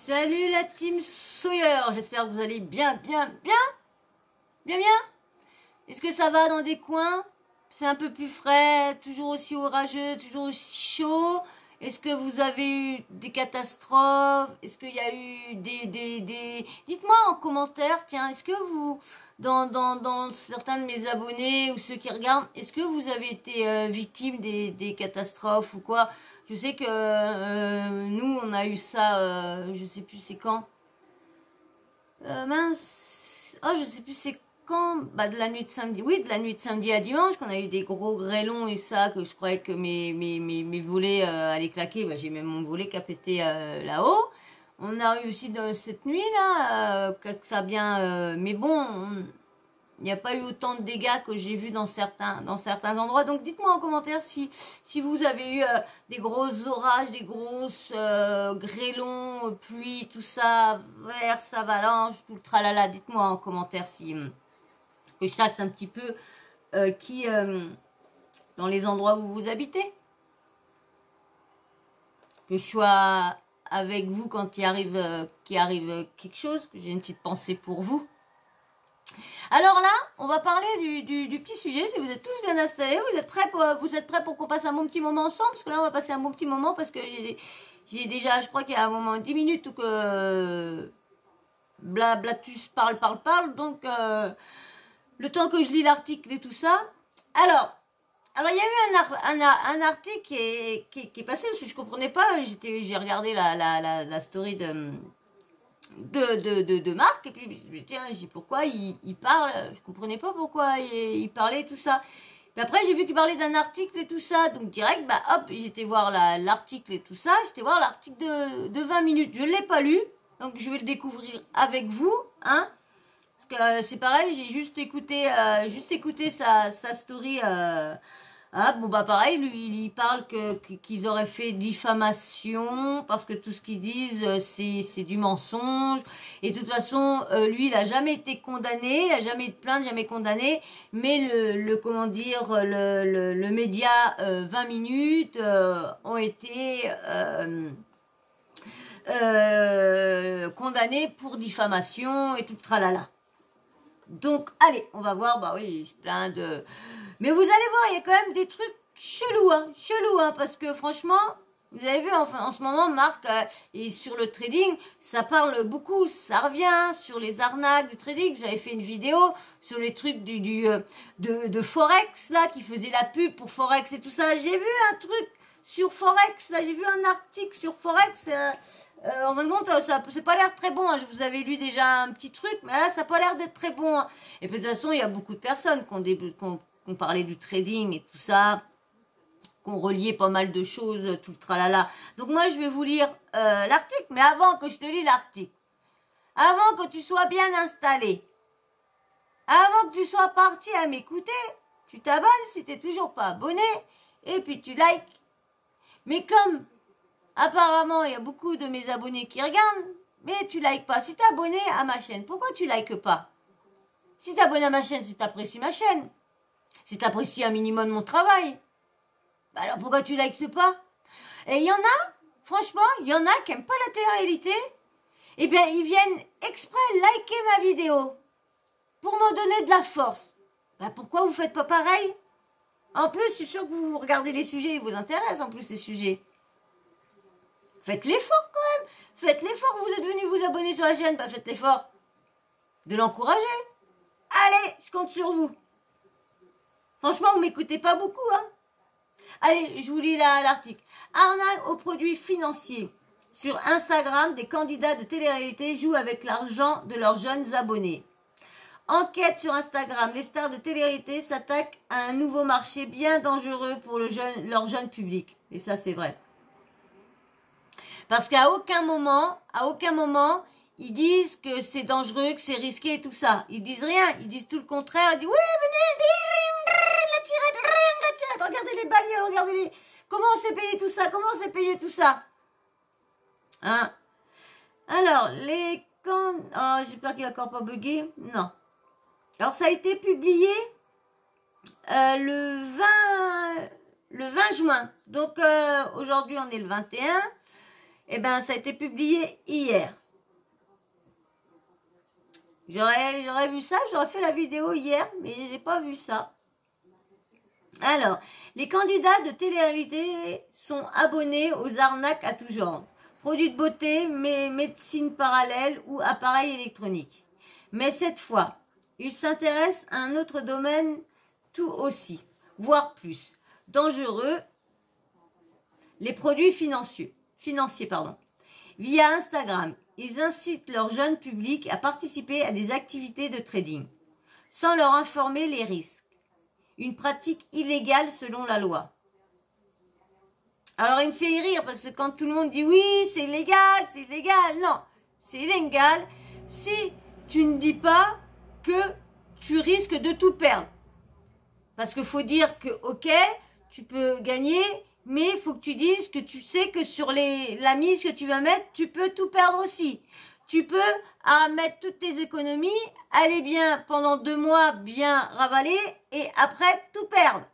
Salut la team Sawyer, j'espère que vous allez bien. Est-ce que ça va dans des coins? C'est un peu plus frais, toujours aussi orageux, toujours aussi chaud? Est-ce que vous avez eu des catastrophes? Est-ce qu'il y a eu des... Dites-moi en commentaire, tiens, est-ce que vous, dans certains de mes abonnés ou ceux qui regardent, est-ce que vous avez été victime des catastrophes ou quoi? Je sais que nous, on a eu ça, je sais plus c'est quand. Mince, oh, je sais plus c'est quand, bah de la nuit de samedi, oui, de la nuit de samedi à dimanche, qu'on a eu des gros grêlons et ça, que je croyais que mes volets allaient claquer, bah j'ai même mon volet qui a pété là-haut. On a eu aussi cette nuit là, que ça a bien, mais bon, il n'y a pas eu autant de dégâts que j'ai vu dans certains endroits. Donc dites-moi en commentaire si vous avez eu des gros orages, des grosses grêlons, pluie, tout ça, verse, avalanche, tout le tralala. Dites-moi en commentaire si que je sache un petit peu qui dans les endroits où vous habitez. Que je sois avec vous quand il arrive quelque chose, que j'ai une petite pensée pour vous. Alors là, on va parler du petit sujet. Si vous êtes tous bien installés, vous êtes prêts pour qu'on passe un bon petit moment ensemble? Parce que là, on va passer un bon petit moment parce que j'ai déjà, je crois qu'il y a un moment 10 minutes où que blablatus parle. Donc, le temps que je lis l'article et tout ça. Alors, il y a eu un article qui est passé parce que je comprenais pas. J'ai regardé la story de Marc, et puis je me dis, tiens, pourquoi il parle, je comprenais pas pourquoi il parlait tout ça. Puis après j'ai vu qu'il parlait d'un article et tout ça, donc direct, bah hop, j'étais voir l'article et tout ça, j'étais voir l'article de 20 minutes, je l'ai pas lu, donc je vais le découvrir avec vous, hein, parce que c'est pareil, j'ai juste écouté sa story, ah, bon bah pareil, lui il parle qu'ils auraient fait diffamation parce que tout ce qu'ils disent c'est du mensonge, et de toute façon lui il a jamais été condamné, il a jamais eu de plainte, jamais condamné, mais comment dire, le média 20 minutes ont été condamnés pour diffamation et tout le tralala. Donc allez, on va voir, bah oui, il se plaint de... Mais vous allez voir, il y a quand même des trucs chelous, parce que franchement, vous avez vu, enfin, en ce moment, Marc, et sur le trading, ça parle beaucoup, ça revient sur les arnaques du trading. J'avais fait une vidéo sur les trucs de Forex, là, qui faisait la pub pour Forex et tout ça. J'ai vu un truc sur Forex, là, j'ai vu un article sur Forex, en fin de compte, ça c'est pas l'air très bon, hein. Je vous avais lu déjà un petit truc, mais là, ça n'a pas l'air d'être très bon, hein. Et puis, de toute façon, il y a beaucoup de personnes qui ont parlé du trading et tout ça, qu'on reliait pas mal de choses, tout le tralala. Donc moi, je vais vous lire l'article, mais avant que je te lis l'article, avant que tu sois bien installé, avant que tu sois parti à m'écouter, tu t'abonnes si tu n'es toujours pas abonné, et puis tu likes. Mais comme apparemment il y a beaucoup de mes abonnés qui regardent, mais tu likes pas. Si tu es abonné à ma chaîne, pourquoi tu likes pas? Si tu es abonné à ma chaîne, c'est que tu apprécies ma chaîne. Si tu apprécies un minimum mon travail, bah alors pourquoi tu likes pas? Et il y en a, franchement, il y en a qui n'aiment pas la télé-réalité. Eh bien, ils viennent exprès liker ma vidéo pour me donner de la force. Bah pourquoi vous faites pas pareil? En plus, je suis sûre que vous regardez les sujets, ils vous intéressent en plus ces sujets. Faites l'effort quand même. Faites l'effort, vous êtes venu vous abonner sur la chaîne, bah faites l'effort de l'encourager. Allez, je compte sur vous. Franchement, vous m'écoutez pas beaucoup, hein. Allez, je vous lis l'article. Arnaque aux produits financiers. Sur Instagram, des candidats de télé-réalité jouent avec l'argent de leurs jeunes abonnés. Enquête sur Instagram. Les stars de télé-réalité s'attaquent à un nouveau marché bien dangereux pour leur jeune public. Et ça, c'est vrai. Parce qu'à aucun moment, ils disent que c'est dangereux, que c'est risqué et tout ça. Ils disent rien. Ils disent tout le contraire. Ils disent, oui, venez, la tirette, regardez les bagnoles, regardez les... Comment on s'est payé tout ça, hein? Alors, oh, j'espère qu'il va encore pas bugger. Non. Alors, ça a été publié le 20 juin. Donc, aujourd'hui, on est le 21. Eh ben, ça a été publié hier. J'aurais vu ça, j'aurais fait la vidéo hier, mais j'ai pas vu ça. Alors, les candidats de télé-réalité sont abonnés aux arnaques à tout genre. Produits de beauté, médecine parallèle ou appareils électroniques. Mais cette fois, ils s'intéressent à un autre domaine tout aussi, voire plus, dangereux, les produits financiers. Via Instagram, ils incitent leur jeune public à participer à des activités de trading, sans leur informer les risques. Une pratique illégale selon la loi. Alors il me fait rire parce que quand tout le monde dit oui, c'est illégal, non, c'est illégal si tu ne dis pas que tu risques de tout perdre. Parce qu'il faut dire que ok, tu peux gagner, mais il faut que tu dises que tu sais que sur la mise que tu vas mettre, tu peux tout perdre aussi. Tu peux mettre toutes tes économies, aller bien pendant 2 mois, bien ravaler, et après tout perdre.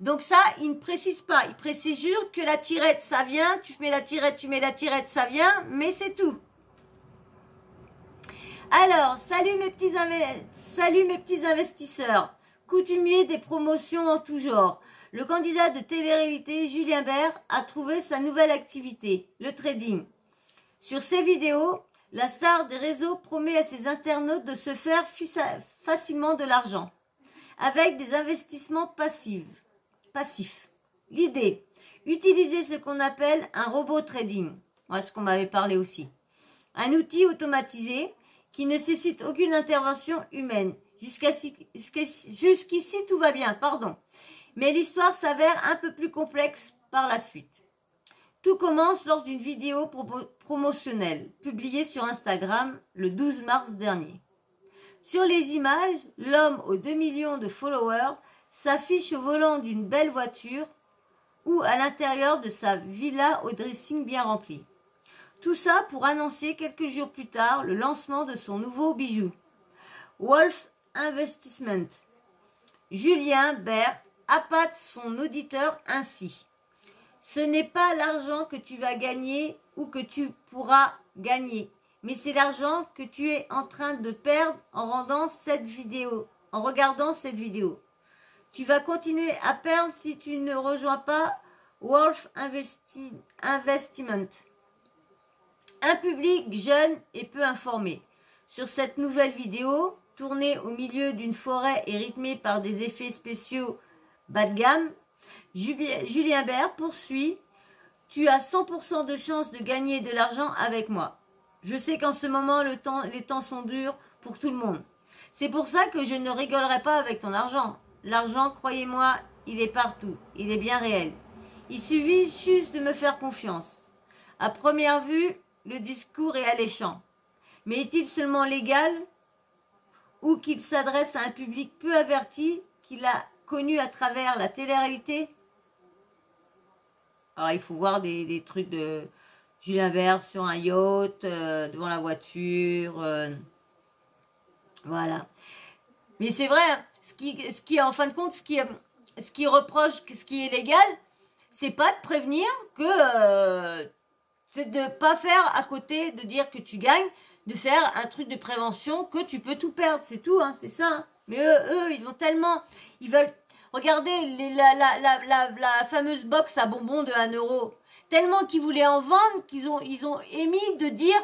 Donc ça, il ne précise pas. Il précise juste que la tirette, ça vient, tu mets la tirette, ça vient, mais c'est tout. Alors, salut mes petits investisseurs, coutumiers des promotions en tout genre. Le candidat de télé-réalité, Julien Bert, a trouvé sa nouvelle activité, le trading. Sur ses vidéos, la star des réseaux promet à ses internautes de se faire facilement de l'argent, avec des investissements passifs. L'idée, utiliser ce qu'on appelle un robot trading, moi ce qu'on m'avait parlé aussi. Un outil automatisé qui ne nécessite aucune intervention humaine. Jusqu'ici, tout va bien, pardon. Mais l'histoire s'avère un peu plus complexe par la suite. Tout commence lors d'une vidéo promotionnelle publiée sur Instagram le 12 mars dernier. Sur les images, l'homme aux 2 millions de followers s'affiche au volant d'une belle voiture ou à l'intérieur de sa villa au dressing bien rempli. Tout ça pour annoncer quelques jours plus tard le lancement de son nouveau bijou. Wolf Investment. Julien Bert appâte son auditeur ainsi. Ce n'est pas l'argent que tu vas gagner ou que tu pourras gagner, mais c'est l'argent que tu es en train de perdre en regardant cette vidéo. Tu vas continuer à perdre si tu ne rejoins pas Wolf Investment. Un public jeune et peu informé. Sur cette nouvelle vidéo, tournée au milieu d'une forêt et rythmée par des effets spéciaux bas de gamme, Julien Bert poursuit « Tu as 100% de chance de gagner de l'argent avec moi. Je sais qu'en ce moment, les temps sont durs pour tout le monde. C'est pour ça que je ne rigolerai pas avec ton argent. L'argent, croyez-moi, il est partout. Il est bien réel. Il suffit juste de me faire confiance. À première vue, le discours est alléchant. Mais est-il seulement légal ou qu'il s'adresse à un public peu averti qu'il a connu à travers la télé-réalité? Alors, il faut voir des trucs de Julien Bert sur un yacht, devant la voiture. Voilà. Mais c'est vrai, hein, ce qui en fin de compte, ce qui reproche, ce qui est légal, c'est pas de prévenir que c'est de pas faire à côté, de dire que tu gagnes, de faire un truc de prévention que tu peux tout perdre, c'est tout, hein, c'est ça. Hein. Mais eux, ils ont tellement, ils veulent, regardez la fameuse box à bonbons de 1 euro, tellement qu'ils voulaient en vendre qu'ils ont émis de dire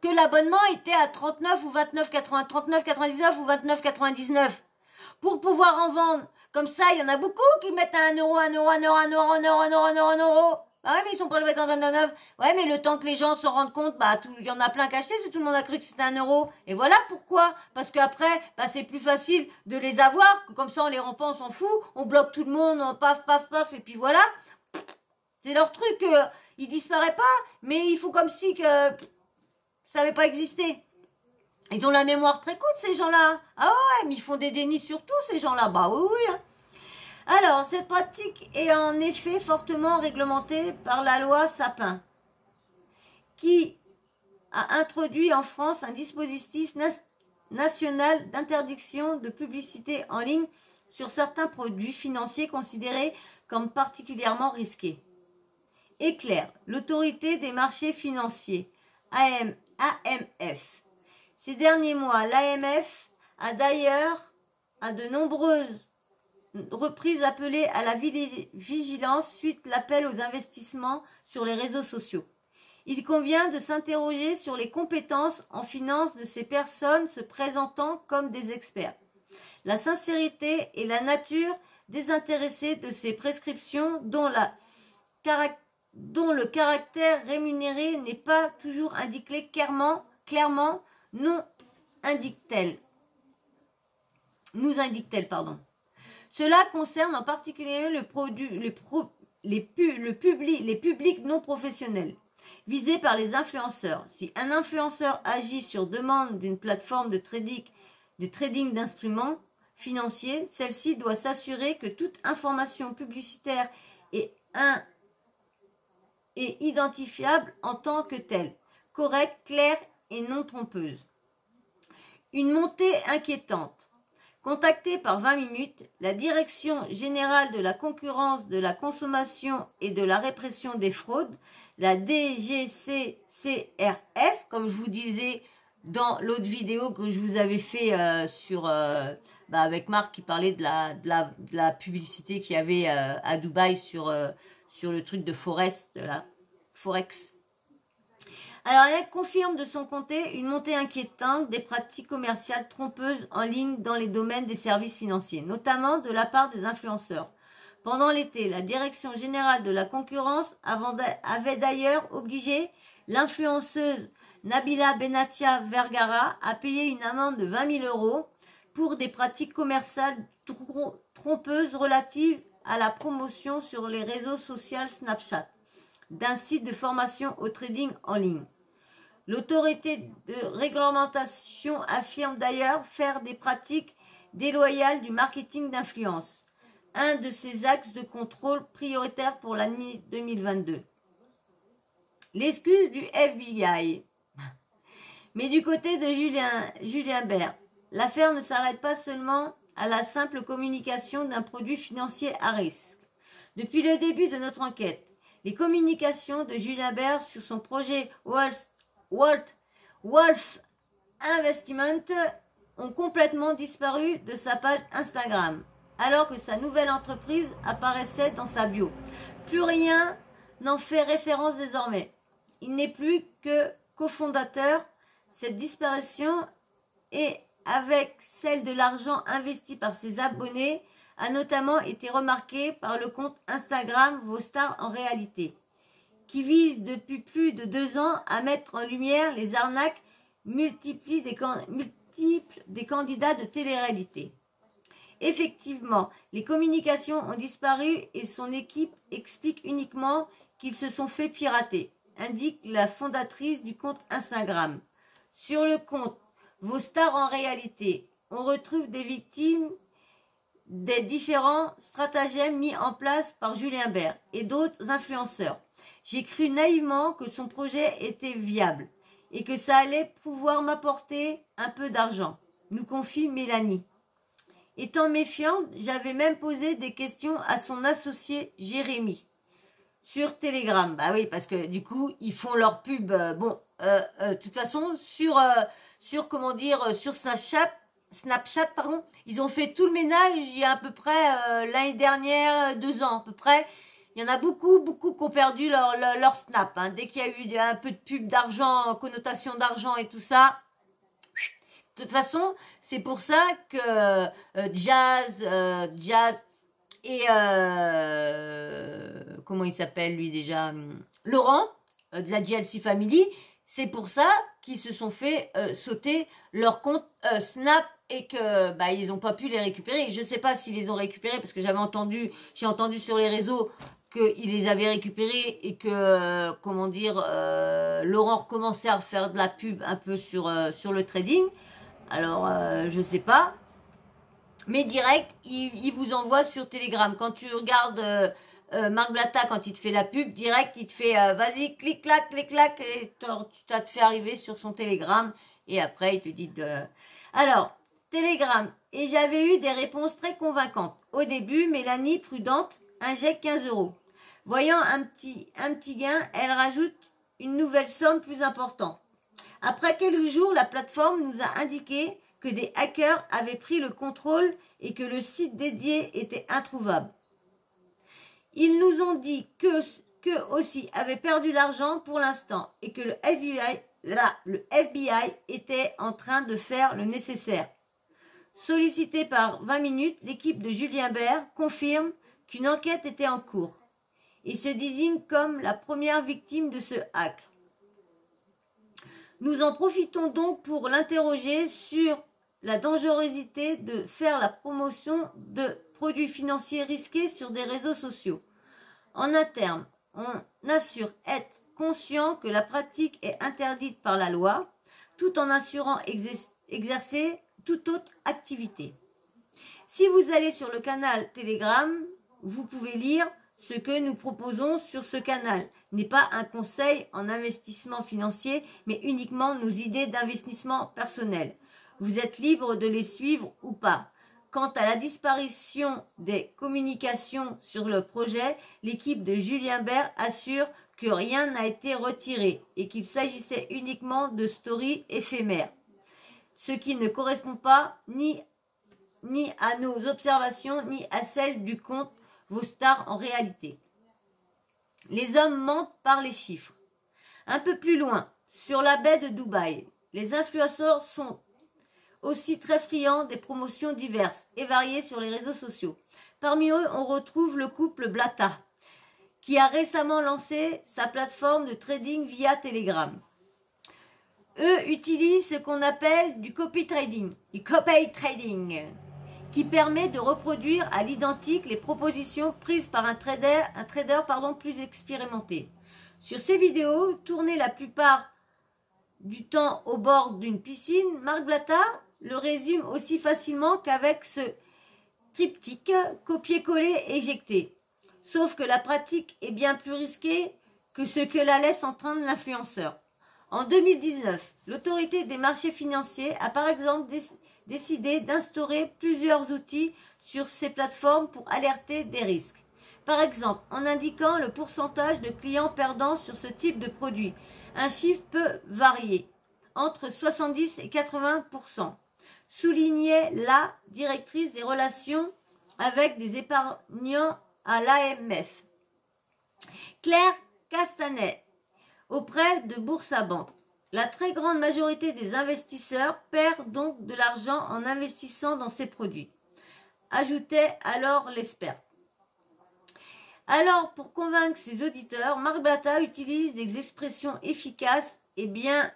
que l'abonnement était à 39 ou 39,99 ou 29,99 pour pouvoir en vendre. Comme ça, il y en a beaucoup qui mettent à 1 euro, 1 euro, 1 euro, 1 euro, 1 euro, 1 euro, 1 euro, 1 euro. Ah ouais, mais ils sont pas le mettre en 1,99. Ouais, mais le temps que les gens se rendent compte, bah, il y en a plein cachés, si tout le monde a cru que c'était 1 euro. Et voilà pourquoi. Parce qu'après, bah, c'est plus facile de les avoir. Comme ça, on les rend pas, on s'en fout. On bloque tout le monde, on paf, paf, paf, et puis voilà. C'est leur truc, il disparaît pas, mais il faut comme si que ça n'avait pas existé. Ils ont la mémoire très courte, ces gens-là. Ah ouais, mais ils font des dénis sur tout, ces gens-là. Bah oui, oui. Hein. Alors, cette pratique est en effet fortement réglementée par la loi Sapin, qui a introduit en France un dispositif national d'interdiction de publicité en ligne sur certains produits financiers considérés comme particulièrement risqués. Éclair, l'autorité des marchés financiers, AMF, Ces derniers mois, l'AMF a d'ailleurs à de nombreuses reprises appelé à la vigilance suite l'appel aux investissements sur les réseaux sociaux. Il convient de s'interroger sur les compétences en finance de ces personnes se présentant comme des experts, la sincérité et la nature désintéressée de ces prescriptions dont le caractère rémunéré n'est pas toujours indiqué clairement, nous indique-t-elle. Cela concerne en particulier les publics non professionnels visés par les influenceurs. Si un influenceur agit sur demande d'une plateforme de trading d'instruments financiers, celle-ci doit s'assurer que toute information publicitaire est identifiable en tant que telle, correcte, claire et non trompeuse. Une montée inquiétante. Contactée par 20 minutes, la Direction générale de la concurrence, de la consommation et de la répression des fraudes, la DGCCRF, comme je vous disais dans l'autre vidéo que je vous avais fait avec Marc qui parlait de la publicité qu'il y avait à Dubaï sur le truc de Forex. Alors, elle confirme de son côté une montée inquiétante des pratiques commerciales trompeuses en ligne dans les domaines des services financiers, notamment de la part des influenceurs. Pendant l'été, la Direction générale de la concurrence avait d'ailleurs obligé l'influenceuse Nabila Benatia Vergara à payer une amende de 20 000 € pour des pratiques commerciales trompeuses relatives à la promotion sur les réseaux sociaux Snapchat d'un site de formation au trading en ligne. L'autorité de réglementation affirme d'ailleurs faire des pratiques déloyales du marketing d'influence, un de ses axes de contrôle prioritaires pour l'année 2022. L'excuse du FBI. Mais du côté de Julien Bert, l'affaire ne s'arrête pas seulement à la simple communication d'un produit financier à risque. Depuis le début de notre enquête, les communications de Julien Bert sur son projet Wolf Investment ont complètement disparu de sa page Instagram, alors que sa nouvelle entreprise apparaissait dans sa bio. Plus rien n'en fait référence désormais. Il n'est plus que cofondateur. Cette disparition, et avec celle de l'argent investi par ses abonnés, a notamment été remarquée par le compte Instagram Vos Stars en réalité, qui vise depuis plus de 2 ans à mettre en lumière les arnaques multiples des candidats de télé-réalité. Effectivement, les communications ont disparu et son équipe explique uniquement qu'ils se sont fait pirater, indique la fondatrice du compte Instagram. Sur le compte Vos Stars en réalité, on retrouve des victimes des différents stratagèmes mis en place par Julien Bert et d'autres influenceurs. J'ai cru naïvement que son projet était viable et que ça allait pouvoir m'apporter un peu d'argent, nous confie Mélanie. Étant méfiante, j'avais même posé des questions à son associé Jérémy sur Telegram. Bah oui, parce que du coup, ils font leur pub. De toute façon, sur Snapchat, ils ont fait tout le ménage il y a à peu près l'année dernière, 2 ans à peu près. Il y en a beaucoup qui ont perdu leur Snap. Hein. Dès qu'il y a eu un peu de pub d'argent, connotation d'argent et tout ça. De toute façon, c'est pour ça que Jazz et comment il s'appelle lui déjà, Laurent de la GLC Family, c'est pour ça qu'ils se sont fait sauter leur compte Snap et que ils n'ont pas pu les récupérer. Je ne sais pas s'ils les ont récupérés parce que j'ai entendu sur les réseaux qu'ils les avaient récupérés et que Laurent recommençait à faire de la pub un peu sur le trading. Alors je sais pas, mais direct il vous envoie sur Telegram. Quand tu regardes Marc Blatta, quand il te fait la pub, direct il te fait vas-y clic clac et tu t'as te fait arriver sur son Telegram et après il te dit alors Telegram. Et j'avais eu des réponses très convaincantes. Au début, Mélanie, prudente, injecte 15 €. Voyant un petit gain, elle rajoute une nouvelle somme plus importante. Après quelques jours, la plateforme nous a indiqué que des hackers avaient pris le contrôle et que le site dédié était introuvable. Ils nous ont dit qu'eux aussi avaient perdu l'argent pour l'instant et que le FBI était en train de faire le nécessaire. Sollicité par 20 minutes, l'équipe de Julien Bert confirme qu'une enquête était en cours et se désigne comme la première victime de ce hack. Nous en profitons donc pour l'interroger sur la dangerosité de faire la promotion de produits financiers risqués sur des réseaux sociaux. En un terme, on assure être conscient que la pratique est interdite par la loi, tout en assurant exercer toute autre activité. Si vous allez sur le canal Telegram, vous pouvez lire ce que nous proposons sur ce canal. N'est pas un conseil en investissement financier, mais uniquement nos idées d'investissement personnel. Vous êtes libre de les suivre ou pas. Quant à la disparition des communications sur le projet, l'équipe de Julien Bert assure que rien n'a été retiré et qu'il s'agissait uniquement de stories éphémères, ce qui ne correspond pas ni à nos observations ni à celles du compte Vos Stars en réalité. Les hommes mentent par les chiffres. Un peu plus loin, sur la baie de Dubaï, les influenceurs sont aussi très friands des promotions diverses et variées sur les réseaux sociaux. Parmi eux, on retrouve le couple Blata, qui a récemment lancé sa plateforme de trading via Telegram. Eux utilisent ce qu'on appelle du copy trading, qui permet de reproduire à l'identique les propositions prises par un trader plus expérimenté. Sur ces vidéos, tournées la plupart du temps au bord d'une piscine, Marc Blata le résume aussi facilement qu'avec ce triptyque copier-coller éjecté. Sauf que la pratique est bien plus risquée que ce que la laisse entendre l'influenceur. En 2019, l'autorité des marchés financiers a par exemple décidé d'instaurer plusieurs outils sur ces plateformes pour alerter des risques. Par exemple, en indiquant le pourcentage de clients perdants sur ce type de produit. Un chiffre peut varier entre 70 et 80%, soulignait la directrice des relations avec des épargnants à l'AMF. Claire Castanet, auprès de Boursa-Banque. La très grande majorité des investisseurs perd donc de l'argent en investissant dans ces produits, ajoutait alors l'experte. Alors, pour convaincre ses auditeurs, Marc Blata utilise des expressions efficaces et bien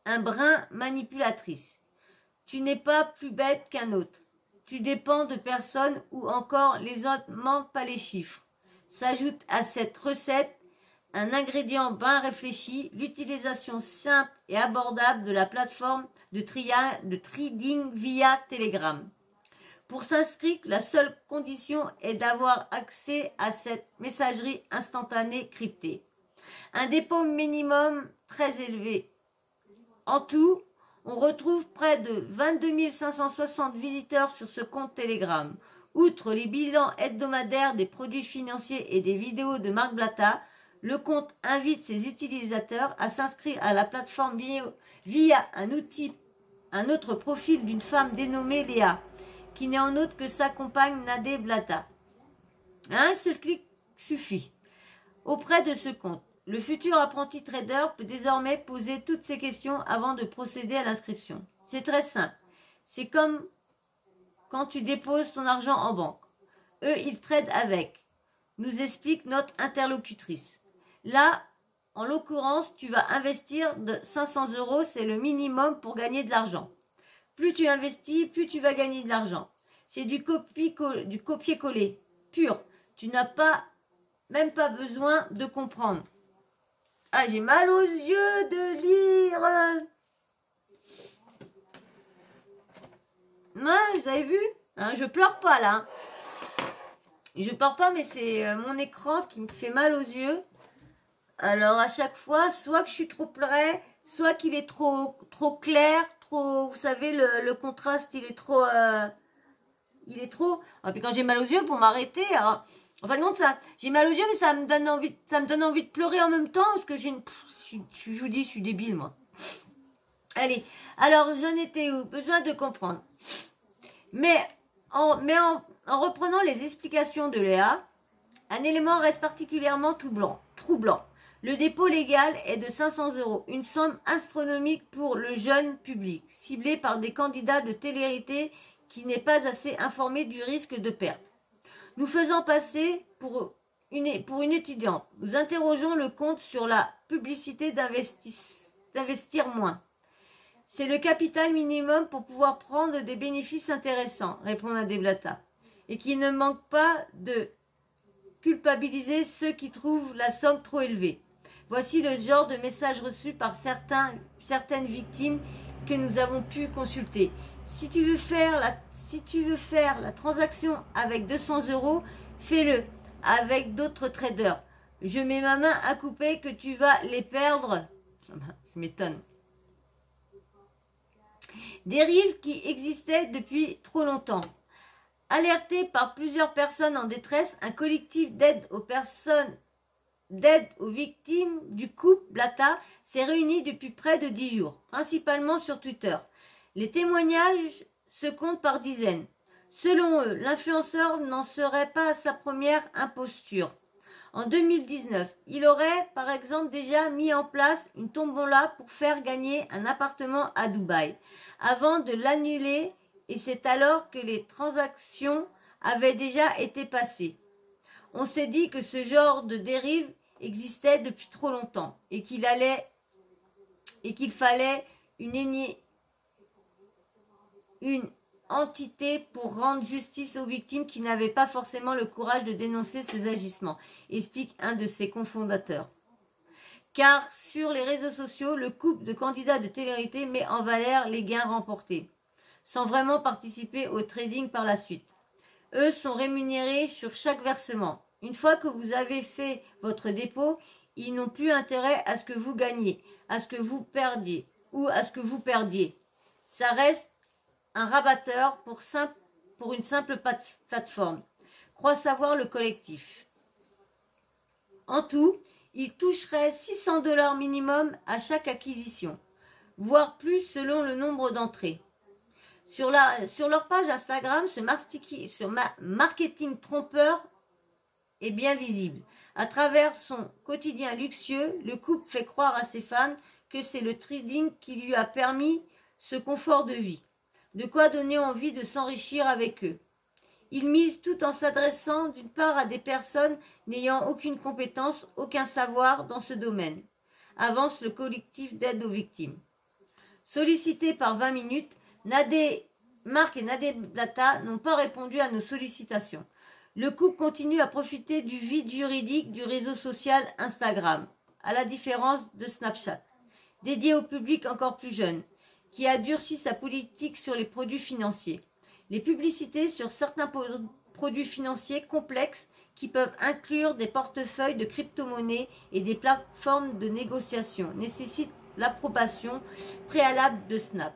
un brin manipulatrices. Tu n'es pas plus bête qu'un autre. Tu dépends de personne ou encore les autres mentent pas les chiffres. S'ajoute à cette recette un ingrédient bien réfléchi, l'utilisation simple et abordable de la plateforme de trading via Telegram. Pour s'inscrire, la seule condition est d'avoir accès à cette messagerie instantanée cryptée. Un dépôt minimum très élevé. En tout, on retrouve près de 22 560 visiteurs sur ce compte Telegram. Outre les bilans hebdomadaires des produits financiers et des vidéos de Marc Blata, le compte invite ses utilisateurs à s'inscrire à la plateforme via un autre profil d'une femme dénommée Léa, qui n'est en autre que sa compagne Nadé Blata. Un seul clic suffit. Auprès de ce compte, le futur apprenti trader peut désormais poser toutes ses questions avant de procéder à l'inscription. C'est très simple. C'est comme quand tu déposes ton argent en banque. Eux, ils tradent avec, nous explique notre interlocutrice. Là, en l'occurrence, tu vas investir de 500 €, c'est le minimum pour gagner de l'argent. Plus tu investis, plus tu vas gagner de l'argent. C'est du copier-coller pur. Tu n'as même pas besoin de comprendre. Ah, j'ai mal aux yeux de lire. Ouais, vous avez vu, hein, je pleure pas là. Je pleure pas, mais c'est mon écran qui me fait mal aux yeux. Alors à chaque fois, soit que je suis trop près, soit qu'il est trop clair, vous savez, le contraste, il est trop. Et puis quand j'ai mal aux yeux, pour m'arrêter, enfin non, j'ai mal aux yeux, mais ça me donne envie de pleurer en même temps, parce que je vous dis, je suis débile, moi. Allez, alors j'en étais où? Besoin de comprendre. Mais en reprenant les explications de Léa, un élément reste particulièrement troublant. Le dépôt légal est de 500 €, une somme astronomique pour le jeune public, ciblé par des candidats de télé-réalité qui n'est pas assez informé du risque de perte. Nous faisons passer pour une étudiante. Nous interrogeons le compte sur la publicité d'investir moins. C'est le capital minimum pour pouvoir prendre des bénéfices intéressants, répond Nadé Blata. Et qu'il ne manque pas de culpabiliser ceux qui trouvent la somme trop élevée. Voici le genre de message reçu par certaines victimes que nous avons pu consulter. Si tu veux faire la transaction avec 200 €, fais-le avec d'autres traders. Je mets ma main à couper que tu vas les perdre. Je m'étonne. Dérive qui existait depuis trop longtemps. Alerté par plusieurs personnes en détresse, un collectif d'aide aux victimes du couple Blata s'est réuni depuis près de 10 jours, principalement sur Twitter. Les témoignages se comptent par dizaines. Selon eux, l'influenceur n'en serait pas à sa première imposture. En 2019, il aurait par exemple déjà mis en place une tombola pour faire gagner un appartement à Dubaï, avant de l'annuler, et c'est alors que les transactions avaient déjà été passées. On s'est dit que ce genre de dérive existait depuis trop longtemps et qu'il fallait une entité pour rendre justice aux victimes qui n'avaient pas forcément le courage de dénoncer ces agissements, explique un de ses cofondateurs. Car sur les réseaux sociaux, le couple de candidats de télé-réalité met en valeur les gains remportés, sans vraiment participer au trading par la suite. Eux sont rémunérés sur chaque versement. Une fois que vous avez fait votre dépôt, ils n'ont plus intérêt à ce que vous gagniez, à ce que vous perdiez ou à ce que vous perdiez. Ça reste un rabatteur pour une simple plateforme, croit savoir le collectif. En tout, il toucherait 600 $ minimum à chaque acquisition, voire plus selon le nombre d'entrées. Sur leur page Instagram, ce marketing trompeur est bien visible. À travers son quotidien luxueux, le couple fait croire à ses fans que c'est le trading qui lui a permis ce confort de vie. De quoi donner envie de s'enrichir avec eux. Ils misent tout en s'adressant d'une part à des personnes n'ayant aucune compétence, aucun savoir dans ce domaine, avance le collectif d'aide aux victimes. Sollicités par 20 minutes, Marc et Nadé Blata n'ont pas répondu à nos sollicitations. Le couple continue à profiter du vide juridique du réseau social Instagram, à la différence de Snapchat, dédié au public encore plus jeune, qui a durci sa politique sur les produits financiers. Les publicités sur certains produits financiers complexes qui peuvent inclure des portefeuilles de crypto-monnaies et des plateformes de négociation nécessitent l'approbation préalable de Snap,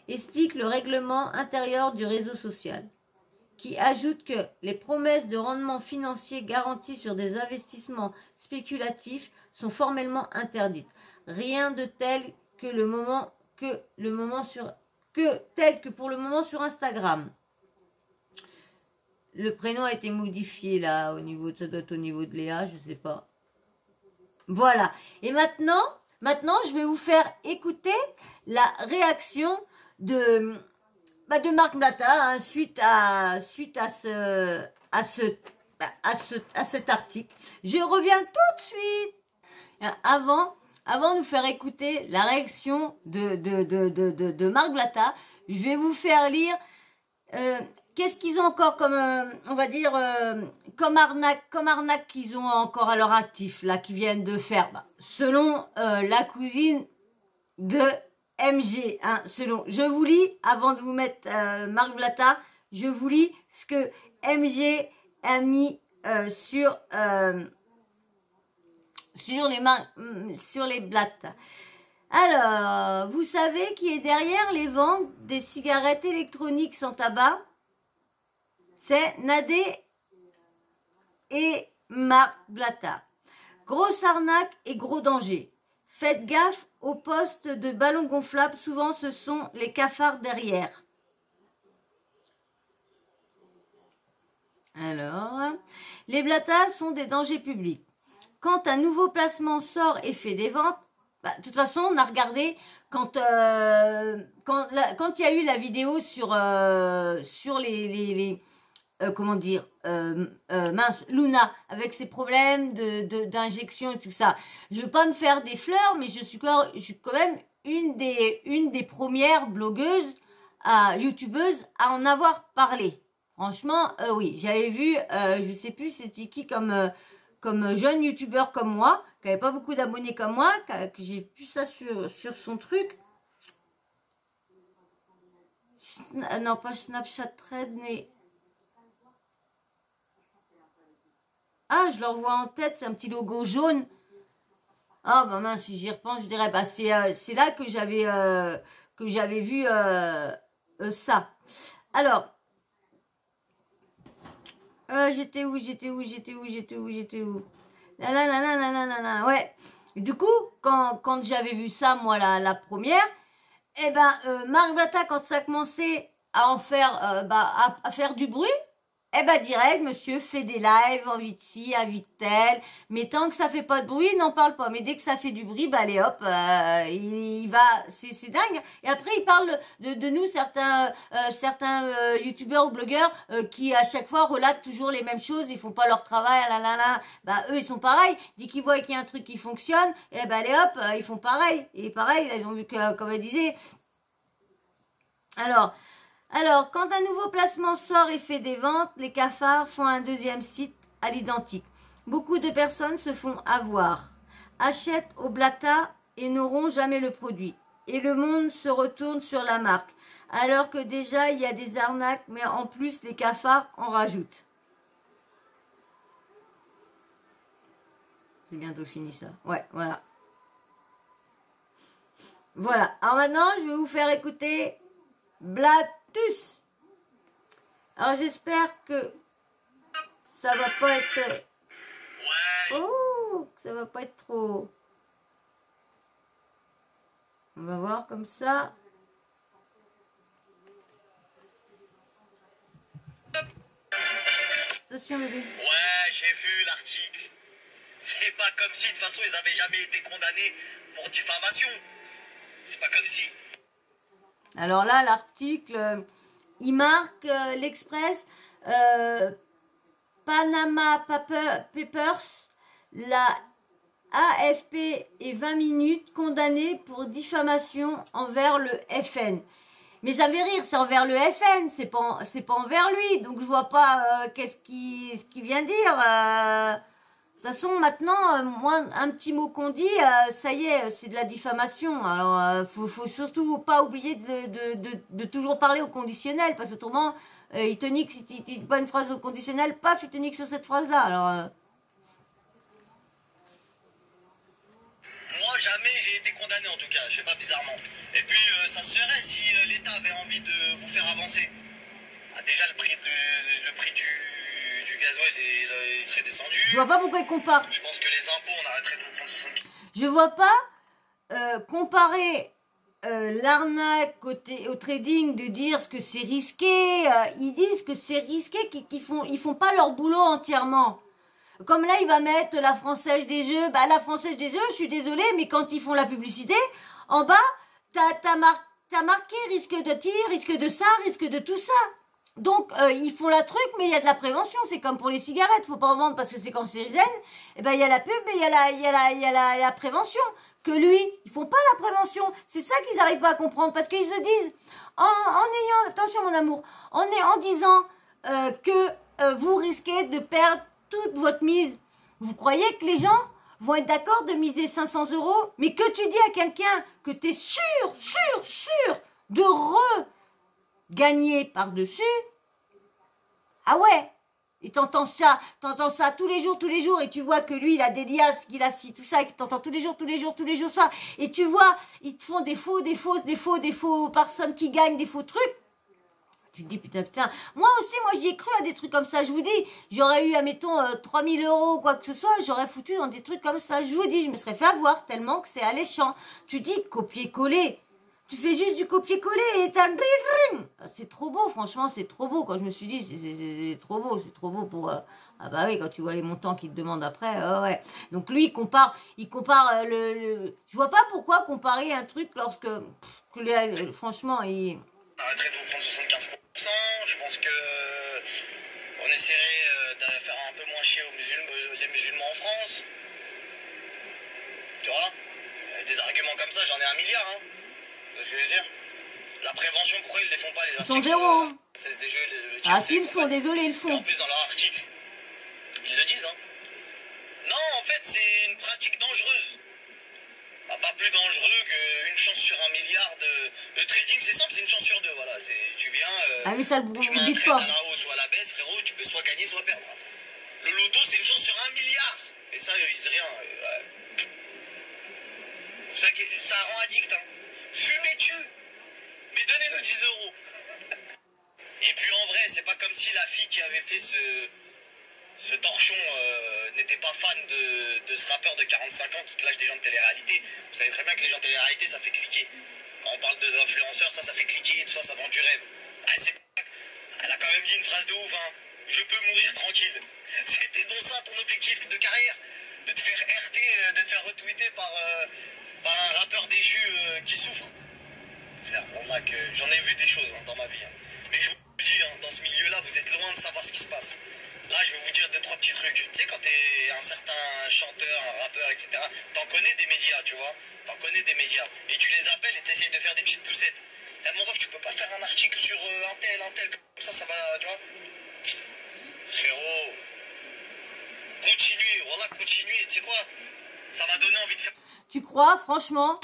explique le règlement intérieur du réseau social, qui ajoute que les promesses de rendement financier garanties sur des investissements spéculatifs sont formellement interdites. Rien de tel que pour le moment sur Instagram. Le prénom a été modifié là, ça doit être au niveau de Léa, je sais pas. Voilà. Et maintenant, je vais vous faire écouter la réaction de Marc Blata, hein, suite à cet article. Je reviens tout de suite. Avant de nous faire écouter la réaction de Marc Blata, je vais vous faire lire qu'est-ce qu'ils ont encore comme, on va dire, comme arnaque qu'ils ont encore à leur actif, là, qu'ils viennent de faire, selon la cousine de MG, hein, je vous lis, avant de vous mettre Marc Blata, je vous lis ce que MG a mis sur les blattes. Alors, vous savez qui est derrière les ventes des cigarettes électroniques sans tabac? C'est Nadé et Marc Blata. Grosse arnaque et gros danger. Faites gaffe aux postes de ballons gonflables. Souvent, ce sont les cafards derrière. Alors, les blatas sont des dangers publics. Quand un nouveau placement sort et fait des ventes, bah, de toute façon, on a regardé quand il y a eu la vidéo sur les comment dire, mince, Luna, avec ses problèmes d'injection et tout ça. Je veux pas me faire des fleurs, mais je suis quand même une des premières blogueuses, youtubeuses à en avoir parlé. Franchement, oui, j'avais vu, je sais plus c'était qui comme jeune youtubeur comme moi, qui avait pas beaucoup d'abonnés comme moi, que j'ai vu ça sur son truc. Non, pas Snapchat Thread, mais... Ah, je le revois en tête, c'est un petit logo jaune. Ah, bah mince, si j'y repense, je dirais, bah c'est là que j'avais vu ça. Alors, j'étais où la la la la la la la la. Ouais. Et du coup, quand j'avais vu ça, moi, la première, eh ben, Marc Blatta, quand ça a commencé à en faire, à faire du bruit, eh ben, direct, monsieur fait des lives, envie de ci, envie de tel, mais tant que ça fait pas de bruit, il n'en parle pas. Mais dès que ça fait du bruit, bah, allez hop, il va, c'est dingue. Et après, il parle de nous, certains youtubeurs ou blogueurs, qui à chaque fois relatent toujours les mêmes choses, ils font pas leur travail, bah, eux, ils sont pareils. Dès qu'ils voient qu'il y a un truc qui fonctionne, eh ben, allez hop, ils font pareil. Et pareil, ils ont vu que, comme elle disait, alors, quand un nouveau placement sort et fait des ventes, les cafards font un deuxième site à l'identique. Beaucoup de personnes se font avoir, achètent au blata et n'auront jamais le produit. Et le monde se retourne sur la marque, alors que déjà il y a des arnaques, mais en plus les cafards en rajoutent. C'est bientôt fini ça. Ouais, voilà. Voilà. Alors maintenant, je vais vous faire écouter Blatus. Alors j'espère que ça va pas être... Oh, que ça va pas être trop... On va voir comme ça. Attention bébé. Ouais, j'ai vu l'article. C'est pas comme si de toute façon ils avaient jamais été condamnés pour diffamation. C'est pas comme si. Alors là, l'article, il marque l'Express, Panama Papers, la AFP et 20 minutes condamnés pour diffamation envers le FN. Mais ça fait rire, c'est envers le FN, c'est pas envers lui. Donc je vois pas qu'est-ce qu'il vient dire. De toute façon, maintenant, moi, un petit mot qu'on dit, ça y est, c'est de la diffamation. Alors, faut surtout pas oublier de toujours parler au conditionnel, parce qu'autrement, il te nique, si tu dis pas une phrase au conditionnel, paf, il te nique sur cette phrase-là. Alors, Moi, jamais j'ai été condamné en tout cas, je sais pas, bizarrement. Et puis, ça se ferait si l'État avait envie de vous faire avancer. Ah, déjà, le prix du gasoil, il serait descendu. je vois pas pourquoi il compare. Je pense que les impôts, on arrêterait de vous prendre 60. Je vois pas comparer l'arnaque au trading, de dire ce que c'est risqué. Ils disent que c'est risqué, ils font pas leur boulot entièrement. Comme là, il va mettre la Française des Jeux. Bah, la Française des Jeux, je suis désolée, mais quand ils font la publicité, en bas, t'as marqué risque de tir, risque de ça, risque de tout ça. Donc, ils font la truc, mais il y a de la prévention. C'est comme pour les cigarettes. Faut pas en vendre parce que c'est cancérigène. Et ben, il y a la pub, mais il y a la prévention. Que lui, ils font pas la prévention. C'est ça qu'ils arrivent pas à comprendre. Parce qu'ils se disent, en ayant, attention mon amour, en disant que vous risquez de perdre toute votre mise. Vous croyez que les gens vont être d'accord de miser 500 €, mais que tu dis à quelqu'un que tu es sûr de regagner par-dessus, ah ouais, et t'entends ça tous les jours, et tu vois que lui, il a des liasses, qu'il a ci, tout ça, et que t'entends tous les jours ça, et tu vois, ils te font des faux personnes qui gagnent, des faux trucs. Tu te dis, putain, putain. Moi aussi, moi, j'y ai cru à des trucs comme ça. Je vous dis, j'aurais eu, admettons, 3000 euros, quoi que ce soit, j'aurais foutu dans des trucs comme ça. Je vous dis, je me serais fait avoir tellement que c'est alléchant. Tu dis, copier-coller. Tu fais juste du copier-coller et t'as le ring. C'est trop beau, franchement, c'est trop beau. Quand je me suis dit, c'est trop beau pour... Ah bah oui, quand tu vois les montants qu'il te demandent après, ouais. Donc lui, il compare Je vois pas pourquoi comparer un truc lorsque... franchement, il... Arrêterait de vous prendre 75%. Je pense que on essaierait de faire un peu moins chier les musulmans en France. Tu vois, des arguments comme ça, j'en ai 1 milliard. Hein. C'est ce que je veux dire. La prévention, pourquoi ils ne les font pas, les articles? Ils sont zéro. Sur CSDG, ah si, ils le font, désolé, ils le font. Et en plus, dans leur article, ils le disent. Hein. Non, en fait, c'est une pratique dangereuse. Bah, pas plus dangereux qu'une chance sur 1 milliard de trading. C'est simple, c'est une chance sur 2. Voilà. Tu viens, ah mais ça, tu mets un trade à la hausse ou à la baisse, frérot, tu peux soit gagner, soit perdre. Le loto, c'est une chance sur 1 milliard. Et ça, ils disent rien. Ouais. Ça rend addict. Hein. Fumez tu. Mais donnez-nous 10 euros. Et puis en vrai, c'est pas comme si la fille qui avait fait ce torchon n'était pas fan de ce rappeur de 45 ans qui clash des gens de télé-réalité. Vous savez très bien que les gens de télé-réalité, ça fait cliquer. Quand on parle d'influenceurs, ça fait cliquer, tout ça, ça vend du rêve. Ah, elle a quand même dit une phrase de ouf, hein. Je peux mourir tranquille. C'était donc ça ton objectif de carrière? De te faire RT, de te faire retweeter par un rappeur déchu qui souffre? Frère, j'en ai vu des choses hein, dans ma vie. Hein. Mais je vous dis, hein, dans ce milieu-là, vous êtes loin de savoir ce qui se passe. Là, je vais vous dire 2-3 petits trucs. Tu sais, quand t'es un certain chanteur, un rappeur, etc., t'en connais des médias, tu vois. T'en connais des médias. Et tu les appelles et t'essayes de faire des petites poussettes. Eh, mon ref, tu peux pas faire un article sur un tel, comme ça va, tu vois. Frérot, continuez, voilà, continuez. Tu sais quoi? Ça m'a donné envie de faire... Tu crois, franchement,